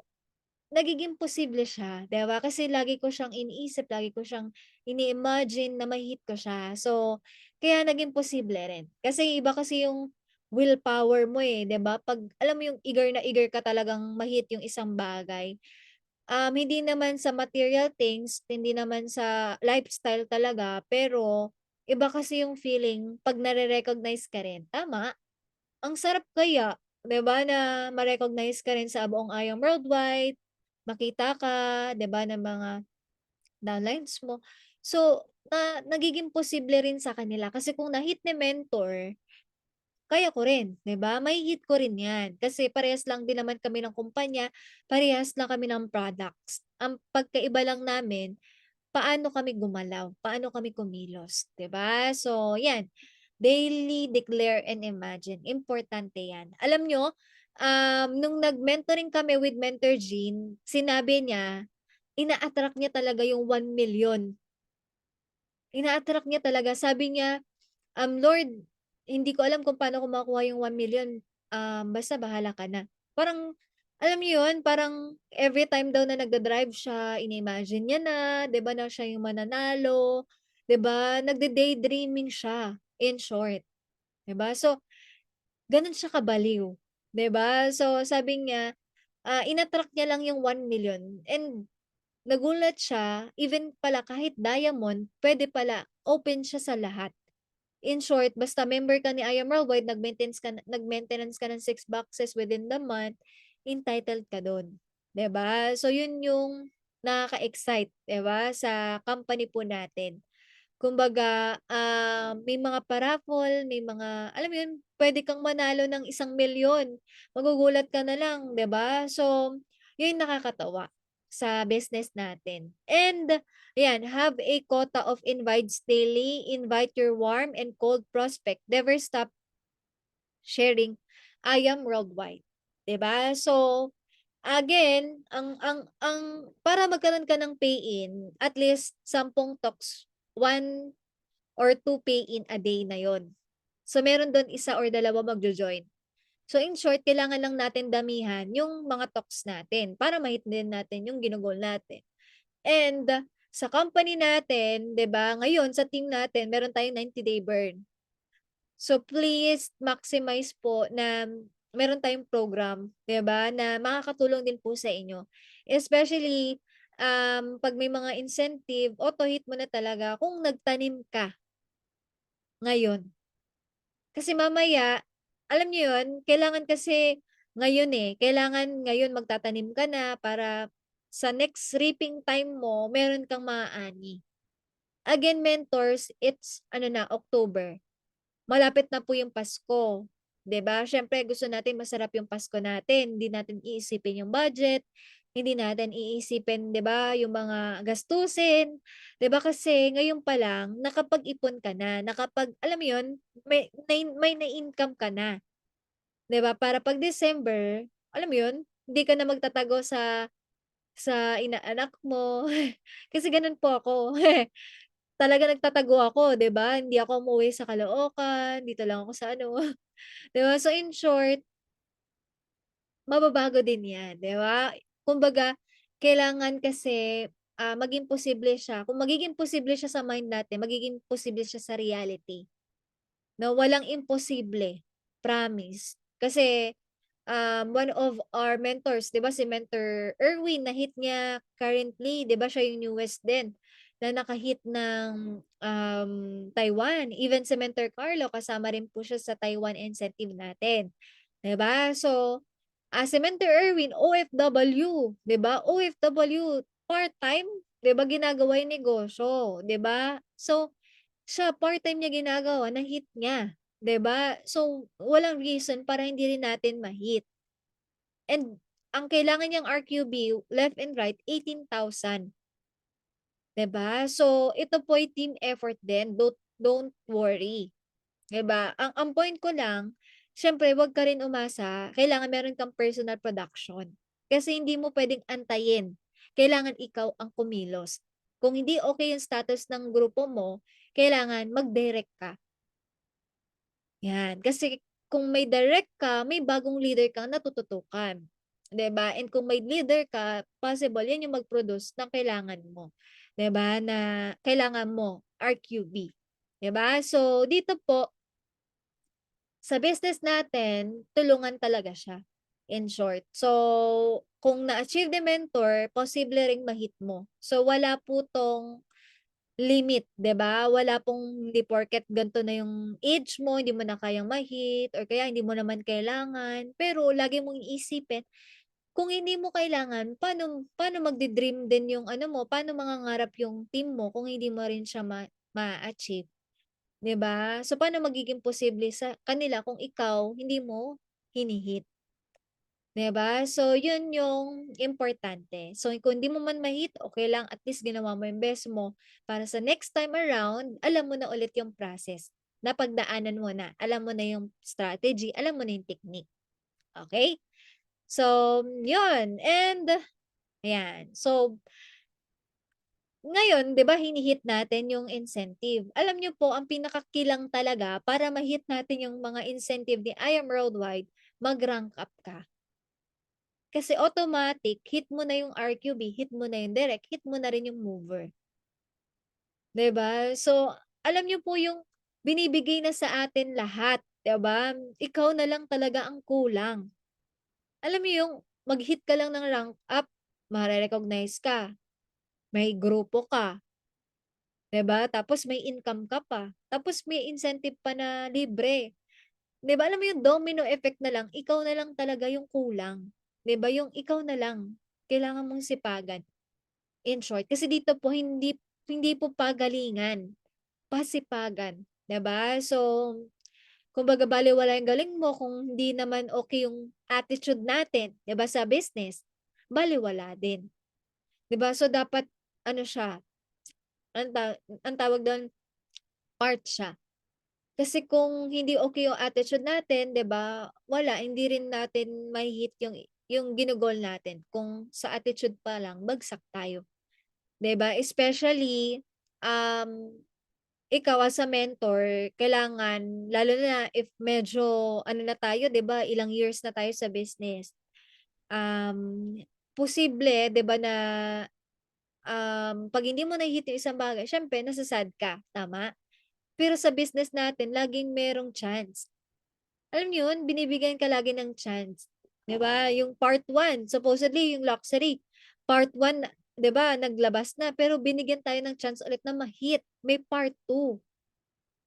nagiging posible siya, 'di ba? Kasi lagi ko siyang iniisip, lagi ko siyang ini-imagine na ma-hit ko siya. So, kaya naging posible rin. Kasi iba kasi yung willpower mo, eh, 'di ba? 'Pag alam mo yung eager na eager ka talagang ma-hit yung isang bagay, hindi naman sa material things, hindi naman sa lifestyle talaga, pero iba kasi yung feeling 'pag nare-recognize ka rin, tama? Ang sarap kaya, 'di ba, na ma-recognize ka rin sa buong ayong worldwide, makita ka, 'di ba, ng mga downlines mo. So, nagiging posible rin sa kanila kasi kung na-hit ni mentor, kaya ko rin, 'di ba? Mahi-hit ko rin 'yan kasi parehas lang din naman kami ng kumpanya, parehas lang kami ng products. Ang pagkaiba lang namin paano kami gumalaw, paano kami kumilos, 'di ba? So 'yan, daily declare and imagine, importante 'yan. Alam niyo, nung nag-mentoring kami with Mentor Jean, sinabi niya, ina-attract niya talaga yung 1,000,000. Ina-attract niya talaga. Sabi niya, "Lord, hindi ko alam kung paano ko makuha yung 1,000,000, basta bahala ka na." Parang alam niyo yun, parang every time daw na nagda-drive siya, ini-imagine niya na, 'di ba, na siya yung mananalo, 'di ba? Nagde-daydreaming siya, in short, 'di ba? So, gano'n siya kabaliw, 'di ba? So, sabi niya, in-attract niya lang yung 1,000,000 and nagulat siya, even pala kahit diamond, puwede pala open siya sa lahat. In short, basta member ka ni I Am Worldwide, nag-maintenance ka ng 6 boxes within the month, entitled ka dun, 'di ba? So yun yung nakaka-excite, 'di ba, sa company po natin. Kumbaga, may mga pa-raffle, may mga alam mo yun, puwede kang manalo ng 1,000,000. Magugulat ka na lang, 'di ba? So, yun yung nakakatawa sa business natin. And ayan, have a quota of invites daily, invite your warm and cold prospect, never stop sharing I am worldwide, 'di ba? So, again, ang para magkaroon ka ng pay-in, at least 10 talks, 1 or 2 pay-in a day na yon. So, meron dun 1 or 2 magjo-join. So, in short, kailangan lang natin damihan yung mga talks natin para ma-hit din natin yung gino-goal natin. And sa company natin, 'di ba, ngayon sa team natin meron tayong 90-day burn. So, please maximize po na meron tayong program, 'di ba, na makakatulong din po sa inyo. Especially, 'pag may mga incentive, auto hit mo na talaga kung nagtanim ka ngayon. Kasi mamaya, alam niyo 'yun, kailangan kasi ngayon, kailangan ngayon magtatanim ka na para sa next reaping time mo meron kang maaani. Again mentors, it's ano na, October. Malapit na po yung Pasko, 'di ba? Siyempre gusto natin masarap yung Pasko natin, hindi natin iisipin yung budget, hindi natin iisipin, 'di ba, yung mga gastusin, 'di ba? Kasi ngayon pa lang nakapag-ipon ka na, alam mo yun, may na-income ka na, 'di ba? Para 'pag December, alam mo yun, hindi ka na magtatago sa inaanak mo. Kasi gano'n po ako. Talaga nagtatago ako, 'di ba? Hindi ako umuwi sa Caloocan, dito lang ako sa ano, 'di ba? So in short, mababago din 'yan, 'di ba? Kumbaga, kailangan kasi, maging posible siya. Kung magiging posible siya sa mind natin, magiging posible siya sa reality. Na walang imposible, promise. Kasi, one of our mentors, 'di ba si Mentor Erwin na-hit niya currently, 'di ba siya yung newest din na naka-hit ng, Taiwan. Even si Mentor Carlo kasama rin po siya sa Taiwan incentive natin, 'di ba? So, si Mentor Erwin OFW, 'di ba? OFW, part-time, 'di ba ginagawa yung negosyo, 'di ba? So, siya part-time niya ginagawa, na-hit niya, 'di ba? So, walang reason para hindi rin natin ma-hit. And ang kailangan niyang RQB left and right 18,000, 'di ba? So, ito po ay team effort din, don't worry, 'di ba? Ang point ko lang, siyempre 'wag ka rin umasa, kailangan meron kang personal production. Kasi hindi mo puwedeng antayin, kailangan ikaw ang kumilos. Kung hindi okey yung status ng grupo mo, kailangan mag-direct ka. 'Yan, kasi kung may direct ka, may bagong leader kang natututukan, 'di ba? And kung may leader ka, possible 'yan yung mag-produce ng kailangan mo, 'di ba, na kailangan mo, RQB, 'di ba? So, dito po, sa business natin, tulungan talaga siya, in short. So, kung na-achieve ni mentor, posible ring ma-hit mo. So, wala po 'tong limit, 'di ba? Wala pong hindi porket gan'to na yung age mo, hindi mo na kayang ma-hit or kaya hindi mo naman kailangan. Pero lagi mong iisipin, kung hindi mo kailangan, paano magde-dream din yung ano mo, paano mangangarap yung team mo kung hindi mo rin siya ma-a-achieve, 'di ba? So, paano magiging posible sa kanila kung ikaw hindi mo hini-hit, 'di ba? So, yun yung importante. So, kung hindi mo man ma-hit, okey lang, at least ginawa mo yung best mo para sa next time around, alam mo na ulit yung process. Napagdaanan mo na, alam mo na yung strategy, alam mo na yung technique, okey? So, yun and ayan. So, ngayon 'di ba hini-hit natin yung incentive. Alam niyo po ang pinakakilang talaga para ma-hit natin yung mga incentive ni I Am Worldwide, mag-rank up ka. Kasi automatic, hit mo na yung RQB, hit mo na yung direct, hit mo na rin yung mover. 'Di ba? So, alam niyo po yung binibigay na sa atin lahat, 'di ba? Ikaw na lang talaga ang kulang. Alam mo yung mag-hit ka lang ng rank up, mare-recognize ka, may grupo ka, 'di ba? Tapos may income ka pa, tapos may incentive pa na libre. 'Di ba, alam mo yung domino effect na lang, ikaw na lang talaga yung kulang. 'Di ba, yung ikaw na lang, kailangan mong sipagan. In short, kasi dito po hindi hindi po pagalingan, pasipagan, 'di ba? So, kumbaga balewala yung galing mo kung hindi naman okay yung attitude natin, 'di ba, sa business, balewala din, 'di ba? So, dapat ano siya, ang tawag dun, part siya. Kasi kung hindi okay yung attitude natin, 'di ba, wala, hindi rin natin mahi-hit yung gino-goal natin. Kung sa attitude pa lang bagsak tayo, 'di ba? Especially, um, ikaw as a mentor kailangan lalo na if medyo ano na tayo, 'di ba, ilang years na tayo sa business. Um, Posible, 'di ba, na, 'pag hindi mo nahi-hit yung isang bagay siyempre nasa-sad ka, tama? Pero sa business natin laging merong chance. Alam niyo yun, binibigyan ka lagi ng chance, 'di ba? Yung part 1 supposedly yung luxury, part 1 'di ba naglabas na pero binigyan tayo ng chance ulit na ma-hit, may part 2.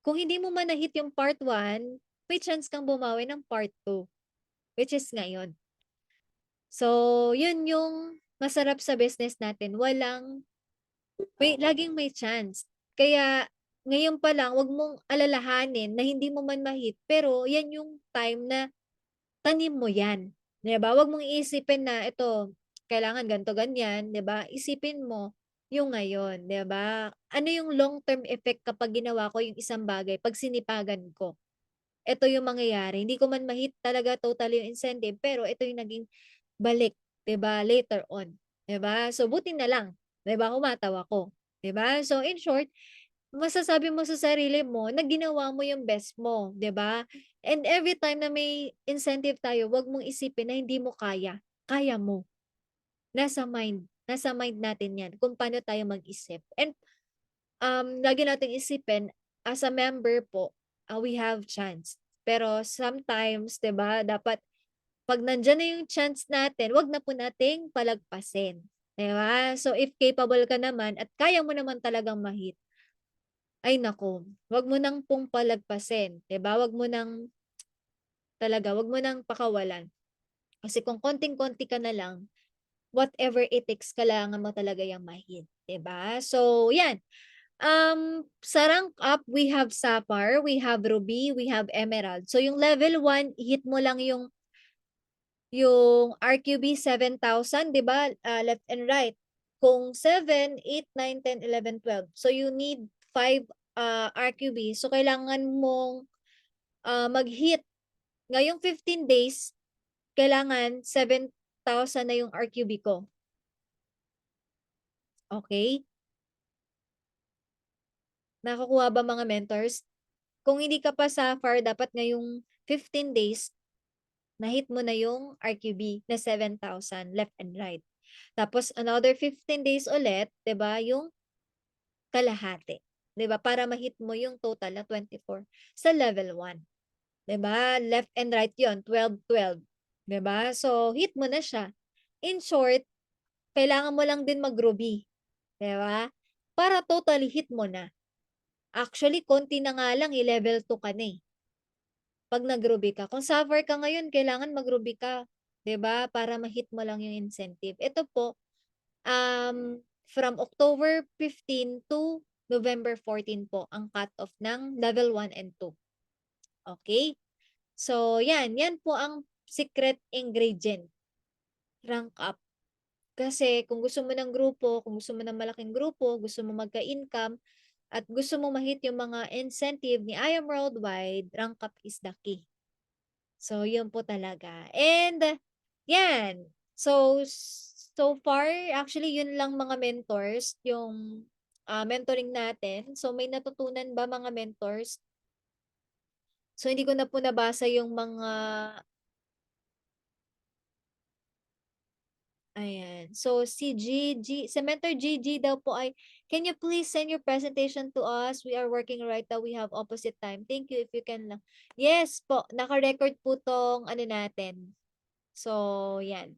Kung hindi mo man na-hit yung part 1, may chance kang bumawi ng part 2, which is ngayon. So, yun yung masarap sa business natin, laging may chance. Kaya ngayon pa lang 'wag mong alalahanin na hindi mo man ma-hit pero yan yung time na tanim mo yan, 'di ba? Wag mong iisipin na ito kailangan ganito, ganyan, 'di ba? Isipin mo yung ngayon, 'di ba? Ano yung long term effect kapag ginawa ko yung isang bagay 'pag sinipagan ko? Ito yung mangyayari. Hindi ko man ma-hit talaga totally yung incentive pero ito yung naging balik, 'di ba, later on, 'di ba? So buti na lang, 'di ba, kumataw ako, 'di ba? So in short, masasabi mo sa sarili mo na ginawa mo yung best mo, 'di ba? And every time na may incentive tayo, 'wag mong isipin na hindi mo kaya, kaya mo. Nasa mind natin 'yan kung paano tayo mag-isip. And, lagi nating isipin as a member po, we have chance. Pero sometimes, 'di ba, dapat 'pag nandiyan na yung chance natin, 'wag na po nating palagpasin, 'di ba? So if capable ka naman at kaya mo naman talagang ma-hit, ay naku, 'wag mo nang pong palagpasin, 'di ba? 'Wag mo nang pakawalan. Kasi kung konting-konti ka na lang, whatever it takes kailangan mo talaga yang ma-hit, 'di ba? So 'yan, sa rank up we have Sapphire, we have Ruby, we have Emerald. So yung level 1 hit mo lang yung RQB 7,000, 'di ba, left and right. Kung 7, 8, 9, 10, 11, 12. So you need 5, RQB. So kailangan mong, mag-hit ngayong 15 days, kailangan 7,000 na yung RQB ko, okey? Nakukuha ba mga mentors? Kung hindi ka pa Sapphire dapat ngayong 15 days na-hit mo na yung RQB na 7,000 left and right. Tapos another 15 days ulit, 'di ba, yung kalahati, 'di ba, para ma-hit mo yung total na 24 sa level 1, 'di ba? Left and right yon 12, 12, 'di ba? So, hit mo na siya. In short, kailangan mo lang din mag-Ruby, 'di ba? Para totally hit mo na. Actually, konti na nga lang, level 2 ka na, 'pag nag-Ruby ka. Kung Sapphire ka ngayon, kailangan mag-Ruby ka, 'di ba, para ma-hit mo lang yung incentive. Ito po, from October 15 to November 14 po ang cut-off ng level 1 and 2, okey? So 'yan po ang secret ingredient, rank up. Kasi kung gusto mo ng grupo, kung gusto mo ng malaking grupo, gusto mo magka-income, at gusto mo ma-hit yung mga incentive ni I Am Worldwide, rank up is the key. So, yun po talaga. And, yan. So far, actually, yun lang mga mentors, yung mentoring natin. So, may natutunan ba mga mentors? So, hindi ko na po nabasa yung mga Ayan. So, si si Mentor Gigi daw po ay, "Can you please send your presentation to us? We are working right now. We have opposite time. Thank you if you can lang." Yes po, naka-record po 'tong ano natin. So, 'yan.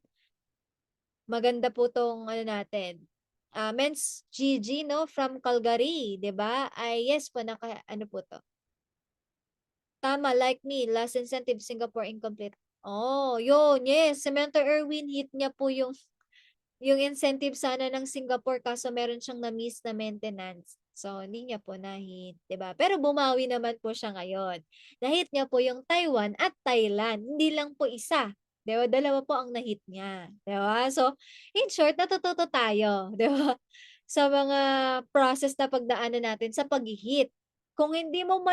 Maganda po 'tong ano natin, Mens Gigi 'no, from Calgary, 'di ba? Ay yes po, naka-ano po 'to. Tama, like me, last incentive Singapore incomplete. Oh, 'yun, yes, si Mentor Erwin hit niya po yung incentive sana ng Singapore kaso meron siyang na-miss na maintenance. So, hindi niya po na-hit, 'di ba? Pero bumawi naman po siya ngayon. Na-hit niya po yung Taiwan at Thailand, hindi lang po isa, 'di ba? Dalawa po ang na-hit niya, 'di ba? So, in short, natututo tayo, 'di ba? Sa mga process na pagdaanan natin sa paghi-hit. Kung hindi mo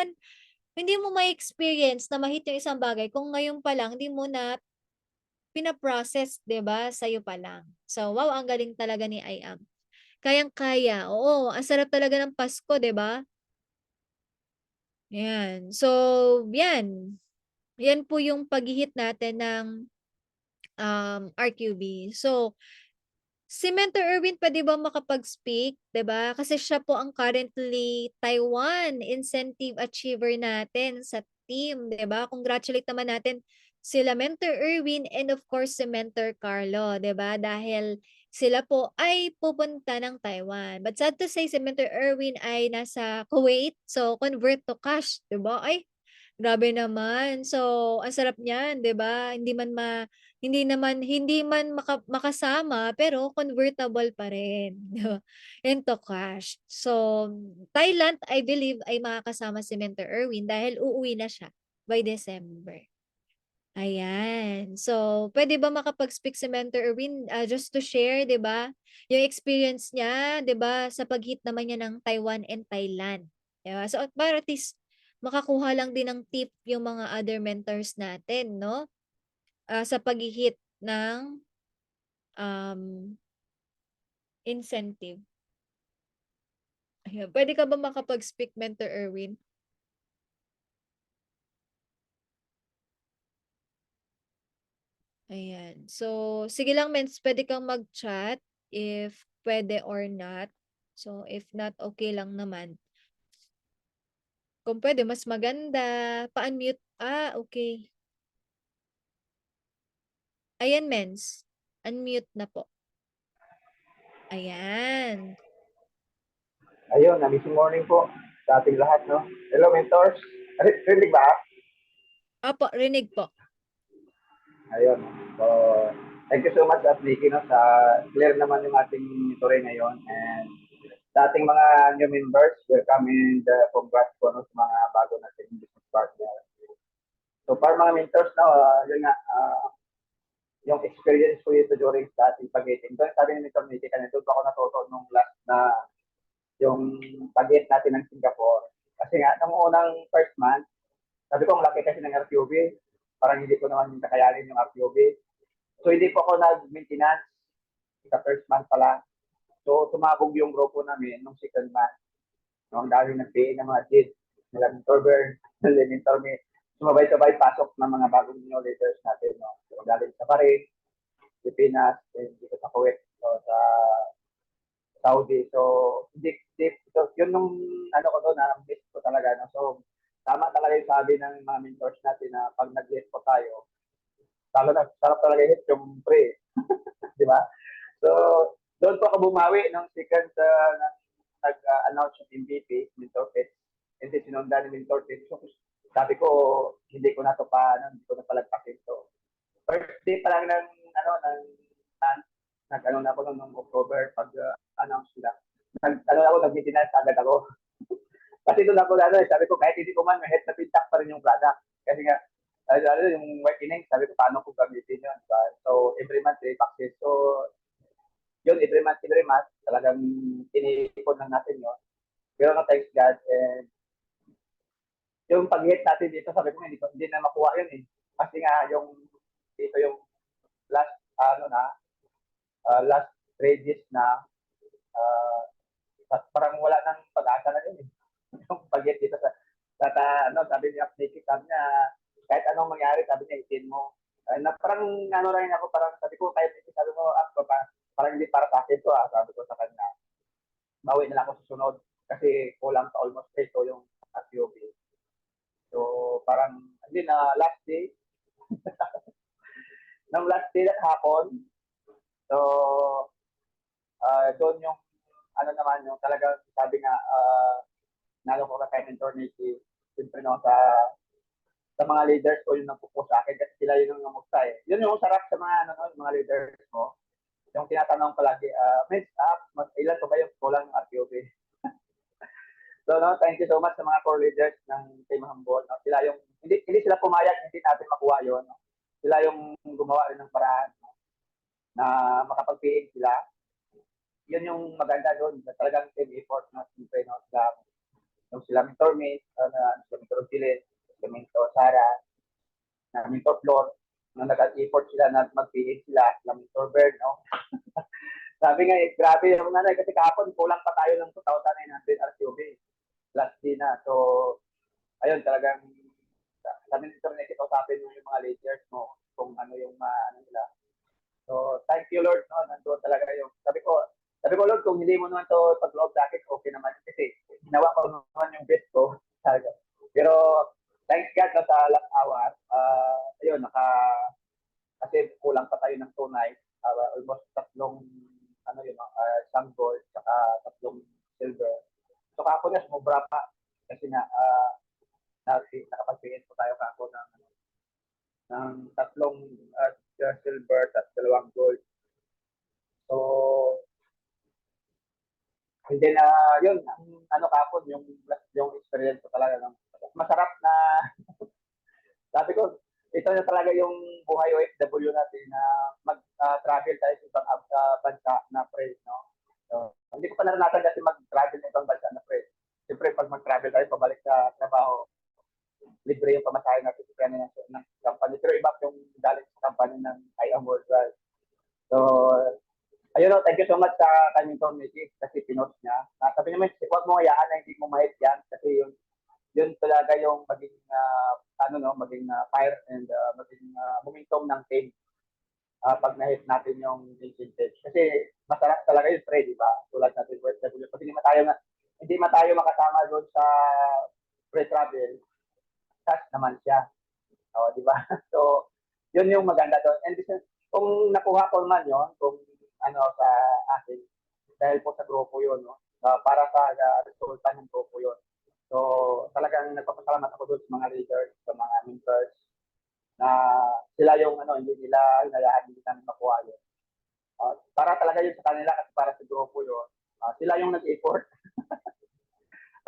ma-experience na ma-hit yung isang bagay kung ngayon pa lang hindi mo na pina-process, 'di ba, sa'yo pa lang. So, wow, ang galing talaga ni I Am. Kayang-kaya, oo, ang sarap talaga ng Pasko, 'di ba? 'Yan. So, 'yan. 'Yan po yung paghi-hit natin ng, RQB. So, si Mentor Erwin puwede ba makapag-speak, 'di ba? Kasi siya po ang currently Taiwan incentive achiever natin sa team, 'di ba? Congratulate naman natin sila Mentor Erwin and of course si Mentor Carlo, 'di ba? Dahil sila po ay pupunta ng Taiwan. But sad to say si Mentor Erwin ay nasa Kuwait, so convert to cash, 'di ba? Ay, grabe naman. So, ang sarap niyan, 'di ba? Hindi man makasama pero convertible pa rin, 'di ba? Into cash. So, Thailand, I believe ay makakasama si Mentor Erwin dahil uuwi na siya by December. Ayan. So, puwede ba makapag-speak si Mentor Erwin, just to share, 'di ba, yung experience niya, 'di ba, sa pag-hit naman niya ng Taiwan and Thailand, 'di ba? So, para at least makakuha lang din ng tip yung mga other mentors natin 'no, sa paghi-hit ng, um, incentive. Ayun, puwede ka ba makapag-speak, Mentor Erwin? Ayan. So, sige lang mens, puwede kang mag-chat if puwede or not. So, if not, okey lang naman. Kung puwede mas maganda, pa-unmute okey. Ayan mens, unmute na po. Ayan. Ayun, amazing morning po sa ating lahat, no? Hello, mentors. Rinig ba? Opo, rinig po. Ayun. So, thank you so much at Nikki, no, sa clear naman yung ating tuloy ngayon. And sa ating mga new members, welcome and congrats po no, sa mga bago nating business partner. So, para mga mentors, no, yun nga, yung experience ko ito during sa ating pag-gating. Doon, sabi ni Mr. Nikki, kanina doon ako natuto nung last na yung pag-get natin ng Singapore. Kasi nga, nung unang first month, sabi ko, ang laki kasi ng RQB. Parang hindi ko naman kakayanin yung RQB. So, hindi po ako nag-maintenance sa first month pa lang. So, tumabog yung grupo namin nung second month. No, ang daming nag-pay ng mga kids, nila mentor, mentor me. Sumabay-sabay pasok ng mga bagong new leaders natin. No? So, galing sa Paris, Pilipinas, and dito sa Kuwait, so, sa Saudi. So, so yun nung ano ko doon, na-miss ko talaga. No? So, tama talaga yung sabi ng mga mentors natin na pag nag-hit po tayo, sarap talaga hit yung pre. Di ba? So, doon po ako bumawi ng second nag-announce yung MVP, mentor pitch. Hindi sinundan ni mentor pitch. So, sabi ko, hindi ko na to hindi ko na palagpasin. So, first day pa lang ng nag-ano na ako noong October pag-announce sila. Nag-maintenance agad ako. Kasi doon ako sabi ko, kahit hindi ko man, may head na pintak pa rin yung product. Kasi nga, yung whitening, sabi ko, paano ko gamitin yun? So, every month, 3 boxes. So, yun, every month, talagang inipon lang natin yun. Pero no, thanks God. And yung pag-hit natin dito, sabi ko, hindi na makuha yun eh. Kasi nga, dito yung last, last 3 days na, uh, parang wala nang pag-asa na yun eh. Yung pag-hit dito sabi ni Upniki, sabi niya, kahit anong mangyari, sabi niya, itin mo. Na parang ano rin ako, parang sabi ko, kahit sabi mo, parang hindi para sa akin to, sabi ko sa kanya. Bawi na lang ako susunod kasi kulang pa almost 3 yung SUV. So parang, hindi na last day, ng last day at hapon, so doon yung ano naman yung talagang sabi nga nalo ko ka time eternity siyempre no sa mga leaders ko yung nagpupo sa akin kasi sila yun yung namusta eh. Yun yung sarap sa mga ano no, mga leaders mo. Yung tinatanong ko lagi, may staff, ilan to ba yung kulang ng RTOB? So no, thank you so much sa mga core leaders ng Team Humboldt. No? Sila yung hindi sila pumayag, hindi natin makuha yon. No? Sila yung gumawa rin ng paraan no? Na makapag-PH sila. Yun yung maganda doon. Talagang team effort na siyempre no? Sila mentor mate, sila mentor Philip, sila mentor Sara, na mentor Flor, na nag-effort sila na mag-PH sila mentor Bird, no? Sabi nga, grabe yung nanay, kasi kahapon, kulang pa tayo ng 2,900 RCOB. Last day na. So, ayun, talagang, sabi nito na kita-usapin yung mga leaders mo, kung ano yung ano nila. So, thank you, Lord, no? Nandoon talaga yung, sabi ko, Lord, kung hindi mo naman to pag-loob sa akin, okay naman. Kasi, ginawa ko naman yung best ko. Pero, thanks God no, sa last hour. Ayun, kasi kulang pa tayo ng 2 nights. Almost tatlong, ano yun, isang gold, saka tatlong silver. So, kako na, sumubra pa. Kasi na, nakapag-PN po tayo kako ng tatlong silver at 2 gold. So, and then, yun, ano kapon, yung experience ko talaga. No? Masarap na, sabi ko, ito na talaga yung buhay OFW natin na mag-travel tayo sa ibang bansa na pre, no? So, hindi ko pa naranasan kasi mag-travel sa ibang bansa na pre. Siyempre, pag mag-travel tayo, pabalik sa trabaho, libre yung pamasahe natin sa ng company. Pero iba yung galing sa company ng I Am Worldwide. So, ayun, thank you so much sa kanyang community kasi pinost niya. Sabi naman, huwag mo hayaan na hindi mo mahit yan kasi yun talaga yung maging maging fire and maging momentum ng team pag na-hit natin yung incentive. Kasi masarap talaga yun, pre, di ba? Tulad natin OFW. Pag hindi man tayo makasama doon sa pre-travel, cash naman siya. Di ba? So, yun yung maganda doon. And kung nakuha ko man yun, kung sa akin, dahil po sa grupo yun, no? Para sa resulta ng grupo yun. So, talagang nagpapasalamat ako doon sa mga leaders, sa mga mentors, na sila yung hindi nila hinayaan, hindi namin makuha yun. Para talaga yun sa kanila kasi para sa grupo yun. Sila yung nag-effort.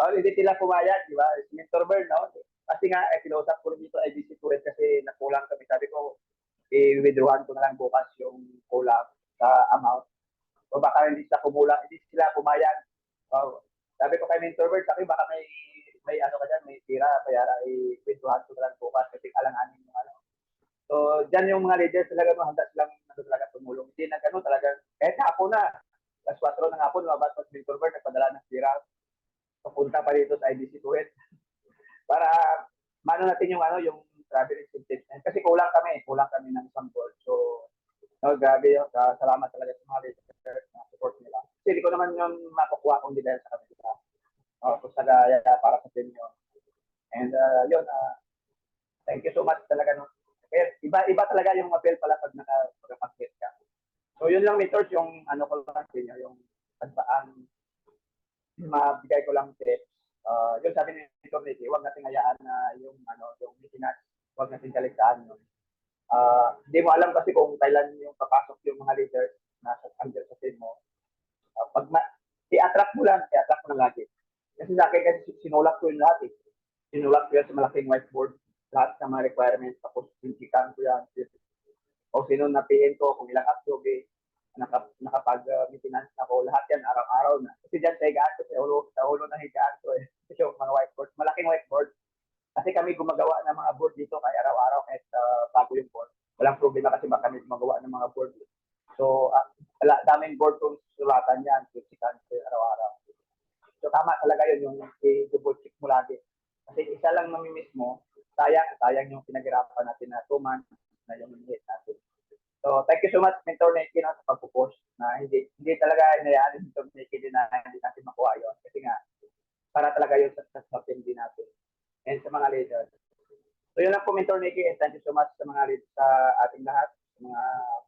Hindi sila pumayag, di ba? Si Mentor Bird, no? Kasi nga, kinausap ko rin dito ay IBC Kuwait kasi nakulang kami. Sabi ko, i-withdrawhan ko na lang bukas yung kulang sa amount. O baka hindi sila pumayag. Sabi ko kay Mentor Bird, sabi baka may ano ka dyan, may tira, kaya i-withdrawhan ko na lang bukas kasi alanganin yung ano. So, dyan yung mga leaders talaga, handa silang talaga tumulong. Hindi na gano'n talaga. Kahit hapon na, alas 4 ng hapon, lumabas pa si Mentor Bird, nagpadala ng tira. Papunta pa dito sa IBC Kuwait. Para mano natin yung travel incentives. Kasi kulang kami ng isang gold. So, grabe yun. Salamat talaga sa mga leaders na support nila. Kasi hindi ko naman yung makukuha kung hindi dahil sa kanila. Kung para sa team yun. And yun, thank you so much talaga. No? Kaya iba talaga yung appeal pala pag nakapag-get ka. So yun lang, mentors, yung ano ko lang sa inyo, yung ang mabigay ko lang tips. Yung sabi ni Torniti, huwag natin hayaan na yung maintenance, huwag natin kaligtaan yun. Hindi mo alam kasi kung kailan yung papasok yung mga leaders na under sa team mo. I-attract mo lang lagi. Kasi sa akin kasi sinulat ko yung lahat eh. Sinulat ko yan sa malaking whiteboard, lahat ng mga requirements, tapos sintikan ko yan. O sino na PN ko, kung ilang active nakapag-maintenance ako, lahat yan araw-araw na. Kasi dyan sa higaan ko, sa ulo ng higaan ko eh. Kasi yung mga whiteboard, malaking whiteboard. Kasi kami gumagawa ng mga board dito kaya araw-araw kahit bago yung board. Walang problema kasi baka kami gumagawa ng mga board. So, daming board kung sulatan yan, siksikan araw-araw. So, tama talaga yun, yung i-double check mo lagi. Kasi isa lang mamimiss mo, sayang yung pinaghirapan natin na 2 months, na yung hit natin. So, thank you so much, Mentor Nikki, no, sa pagpo-post na hindi talaga inayaan ni Mentor Nikki din na hindi natin makuha yun. Kasi nga, para talaga yun sa team din natin and sa mga leaders. So, yun lang po, Mentor Nikki, and thank you so much sa mga leaders sa ating lahat, sa mga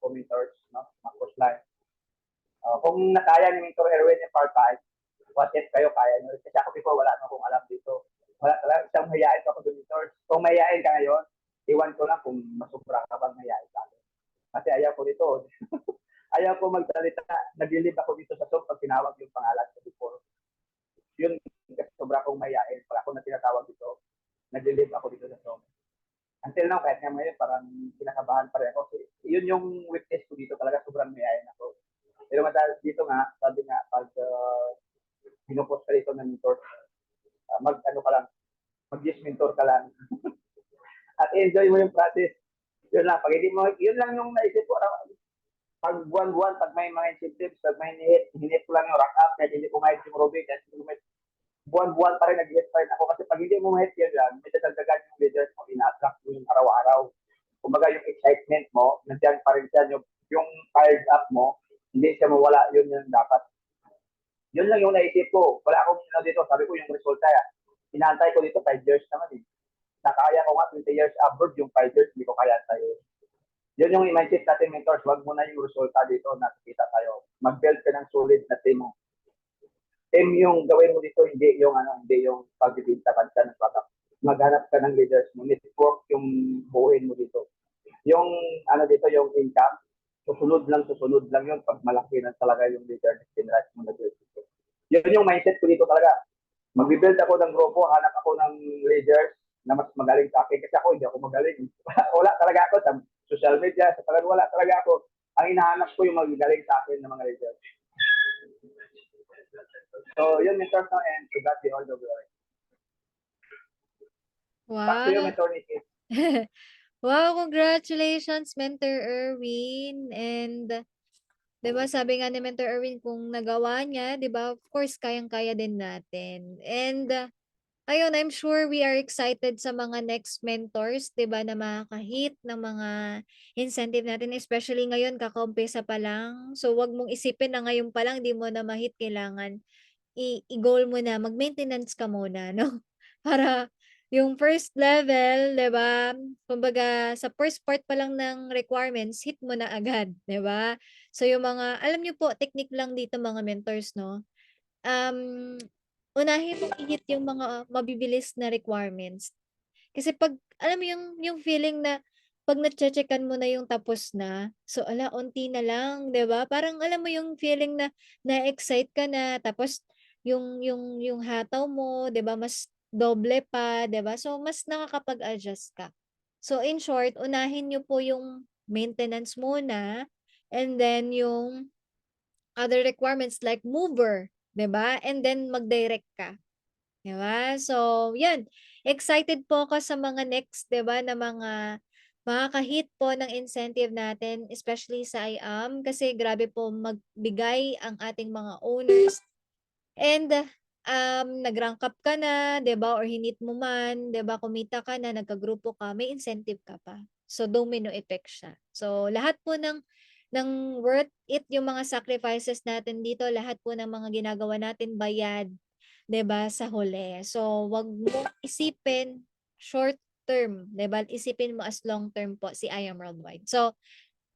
commentors, no, mga post line. Kung nakaya ni Mentor Erwin yung part-time, what if kayo kaya nyo? Kasi ako before, wala na akong alam dito. Wala talaga, isang mayayain ko ako dito. Kung mayayain ka ngayon, iwan ko lang kung masubra ka bang mayayain ka. Kasi ayaw ko dito. Ayaw ko magsalita. Naglilib ako dito sa Zoom pag tinawag yung pangalan ko before. Yun, kasi sobra kong mayayain. Pag ako na tinatawag dito, naglilib ako dito sa Zoom. Until now, kahit nga ngayon, parang kinakabahan pa rin ako. So, yun yung weakness ko dito. Talaga sobrang mayayain ako. Pero madalas dito nga, sabi nga, pag pinupost ka dito ng mentor, mag-ano ka lang, mag-yes mentor ka lang. At enjoy mo yung process. Yun lang, pag hindi mo, yun lang yung naisip ko, pag buwan-buwan, pag may mga incentives, pag may hinit ko lang yung rack up, kahit hindi ko mahit yung Rubik, kahit hindi ko mahit, buwan-buwan pa rin nag-hit pa rin ako. Kasi pag hindi mo mahit yan lang, may dadagdagan yung leaders mo, ina-attract mo yung araw-araw. Kumbaga yung excitement mo, nandiyan pa rin siya, yung fired up mo, hindi siya mawala, yun yung dapat. Yun lang yung naisip ko. Wala akong dito, sabi ko yung resulta yan. Inaantay ko dito 5 years naman eh. Nakaya ko nga 20 years abroad, yung 5 years, hindi ko kaya tayo. Yun yung mindset natin, mentors. Huwag mo na yung resulta dito, nakikita tayo. Mag-build ka ng solid na team mo. Team yung gawin mo dito, hindi yung pagbibinta ka ng product. Maghanap ka ng leaders mo. Network yung buuin mo dito. Yung dito, yung income, susunod lang yun pag malaki na talaga yung leader na generate mo na dito. Yun yung mindset ko dito talaga. Mag-build ako ng grupo, hanap ako ng leaders na mas magaling sa akin kasi ako hindi ako magaling. Wala talaga ako sa social media, sa talaga wala talaga ako. Ang hinahanap ko yung magagaling sa akin ng mga leaders. So, yun, Mentor, no, and to God be all the glory. Back to you, Wow. Mentor Nikki. Wow, congratulations, Mentor Erwin. And, 'di ba, sabi nga ni Mentor Erwin, kung nagawa niya, 'di ba, of course, kayang-kaya din natin. And, ayun, I'm sure we are excited sa mga next mentors, 'di ba, na makaka-hit ng mga incentive natin, especially ngayon, kaka-umpisa pa lang. So, 'wag mong isipin na ngayon pa lang 'di mo na ma-hit, kailangan i-goal mo na, mag-maintenance ka muna, 'no? Para yung first level, 'di ba, kumbaga sa first part pa lang ng requirements, hit mo na agad, 'di ba? So yung mga alam niyo po, technique lang dito mga mentors, 'no, um, unahin mong i-hit yung mga mabibilis na requirements. Kasi 'pag alam mo yung feeling na 'pag nache-checkan mo na yung tapos na, so unti na lang, 'di ba? Parang alam mo yung feeling na na-excite ka na, tapos yung hataw mo, 'di ba, mas doble pa, 'di ba? So mas nakakapag-adjust ka. So in short, unahin niyo po yung maintenance muna, and then yung other requirements like mover, 'di ba? And then mag-direct ka. 'Di ba? So, 'yan. Excited po ako sa mga next, 'di ba, na mga makaka-hit po ng incentive natin, especially sa IAM, kasi grabe po magbigay ang ating mga owners. And, nag-rank up ka na, 'di ba, or hinit mo man, 'di ba, kumita ka na, nagkagrupo ka, may incentive ka pa. So, domino effect siya. So, lahat po ng worth it yung mga sacrifices natin dito, lahat po ng mga ginagawa natin bayad, 'di ba, sa huli. So, 'wag mo isipin short term, 'di ba? Isipin mo as long term po si I Am Worldwide. So,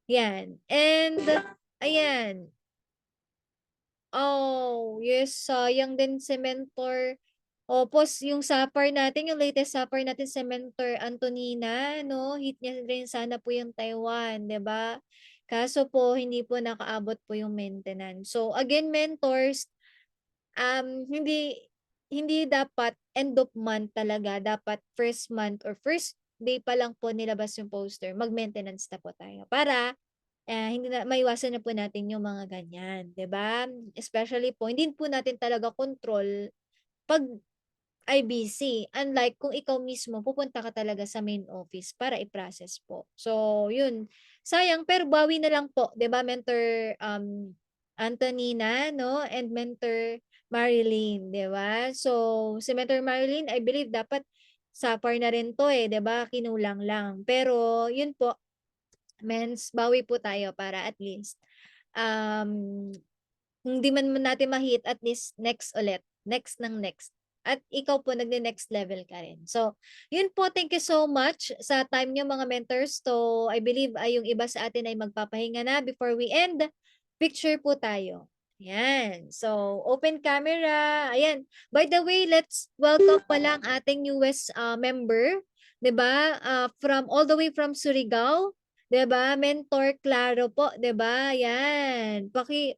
'yan. And ayan. Oh, yes, sayang din si Mentor. Opo, yung supper natin, yung latest supper natin si Mentor Antonina, no? Hit niya rin sana po yung Taiwan, 'di ba? Kaso po hindi po nakaabot po yung maintenance. So again, mentors, hindi hindi dapat end of month talaga, dapat first month or first day pa lang po nilabas yung poster, mag-maintenance na po tayo para hindi na maiwasan na po natin yung mga ganyan, 'di ba? Especially po, hindi po natin talaga control 'pag IBC. Unlike kung ikaw mismo pupunta ka talaga sa main office para i-process po. So, yun. Sayang, pero bawi na lang po, 'di ba, Mentor Antonina, no? And Mentor Marilyn, 'di ba? So, si Mentor Marilyn, I believe dapat supper na rin to eh, 'di ba? Kinulang lang. Pero, yun po, Mens, bawi po tayo para at least um, hindi man natin ma-hit, at least next ulit, next ng next. At ikaw po nagne-next level ka rin. So, yun po, thank you so much sa time niyo mga mentors. So, I believe ay yung iba sa atin ay magpapahinga na before we end. Picture po tayo. Ayan. So, open camera. Ayan. By the way, let's welcome pala ang ating newest member. 'Di ba? From all the way from Surigao. 'Di ba? Mentor Claro po, 'di ba? Yan.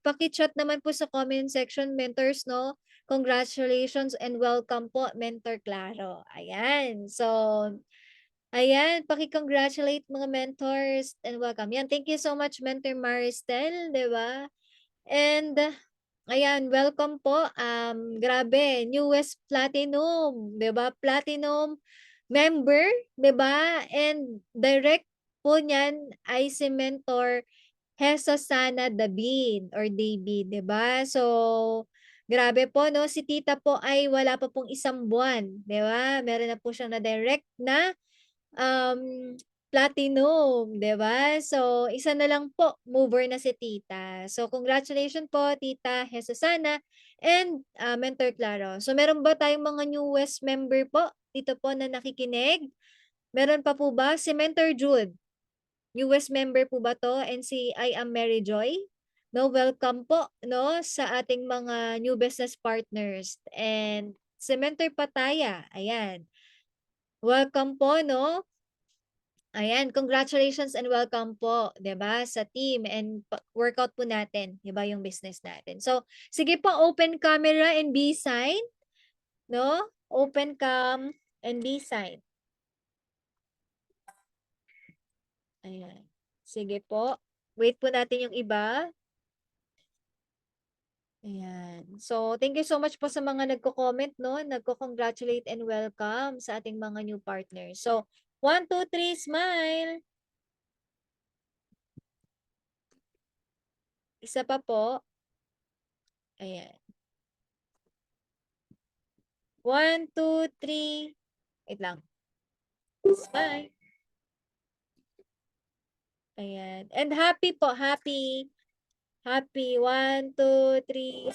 Paki-chat naman po sa comment section, mentors, no? Congratulations and welcome po, Mentor Claro. Ayan. So, ayan, paki-congratulate mga mentors and welcome. Yan, thank you so much, Mentor Maristel, 'di ba? And ayan, welcome po. Grabe, newest platinum, 'di ba? Platinum member, 'di ba? And direct po niyan ay si Mentor Hesosana David or David, 'di ba? So, grabe po, no? Si Tita po ay wala pa pong 1 buwan, 'di ba? Meron na po siyang na direct na um, platinum, 'di ba? So, isa na lang po, mover na si Tita. So, congratulations po, Tita Jesusana and Mentor Claro. So, meron ba tayong mga newest member po dito po na nakikinig? Meron pa po ba? Si Mentor Jude, newest member po ba to? And si I am Mary Joy. No, welcome po, no, sa ating mga new business partners. And si Mentor Pataya, ayan. Welcome po, no? Ayan, congratulations and welcome po, 'di ba, sa team and workout po natin, 'di ba, yung business natin. So, sige po, open camera and be sign, no? Open cam and be sign. Ayan. Sige po. Wait po natin yung iba. Ayan. So, thank you so much po sa mga nagko-comment, no? Nagko-congratulate and welcome sa ating mga new partners. So, 1, 2, 3, smile. Isa pa po. Ayan. 1, 2, 3. Wait lang. Smile. Ayan. And happy po, happy. Happy. 1, 2, 3.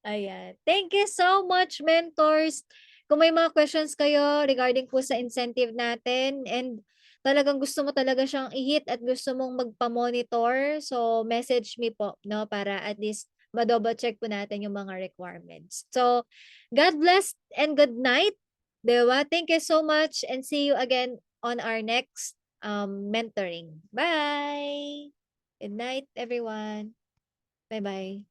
Ayan. Thank you so much, mentors. Kung may mga questions kayo regarding po sa incentive natin and talagang gusto mo talaga siyang i-hit at gusto mong magpa-monitor, so message me po, no, para at least ma-double check po natin yung mga requirements. So, God bless and good night. Diba? Thank you so much and see you again on our next mentoring. Bye! Good night, everyone. Bye-bye.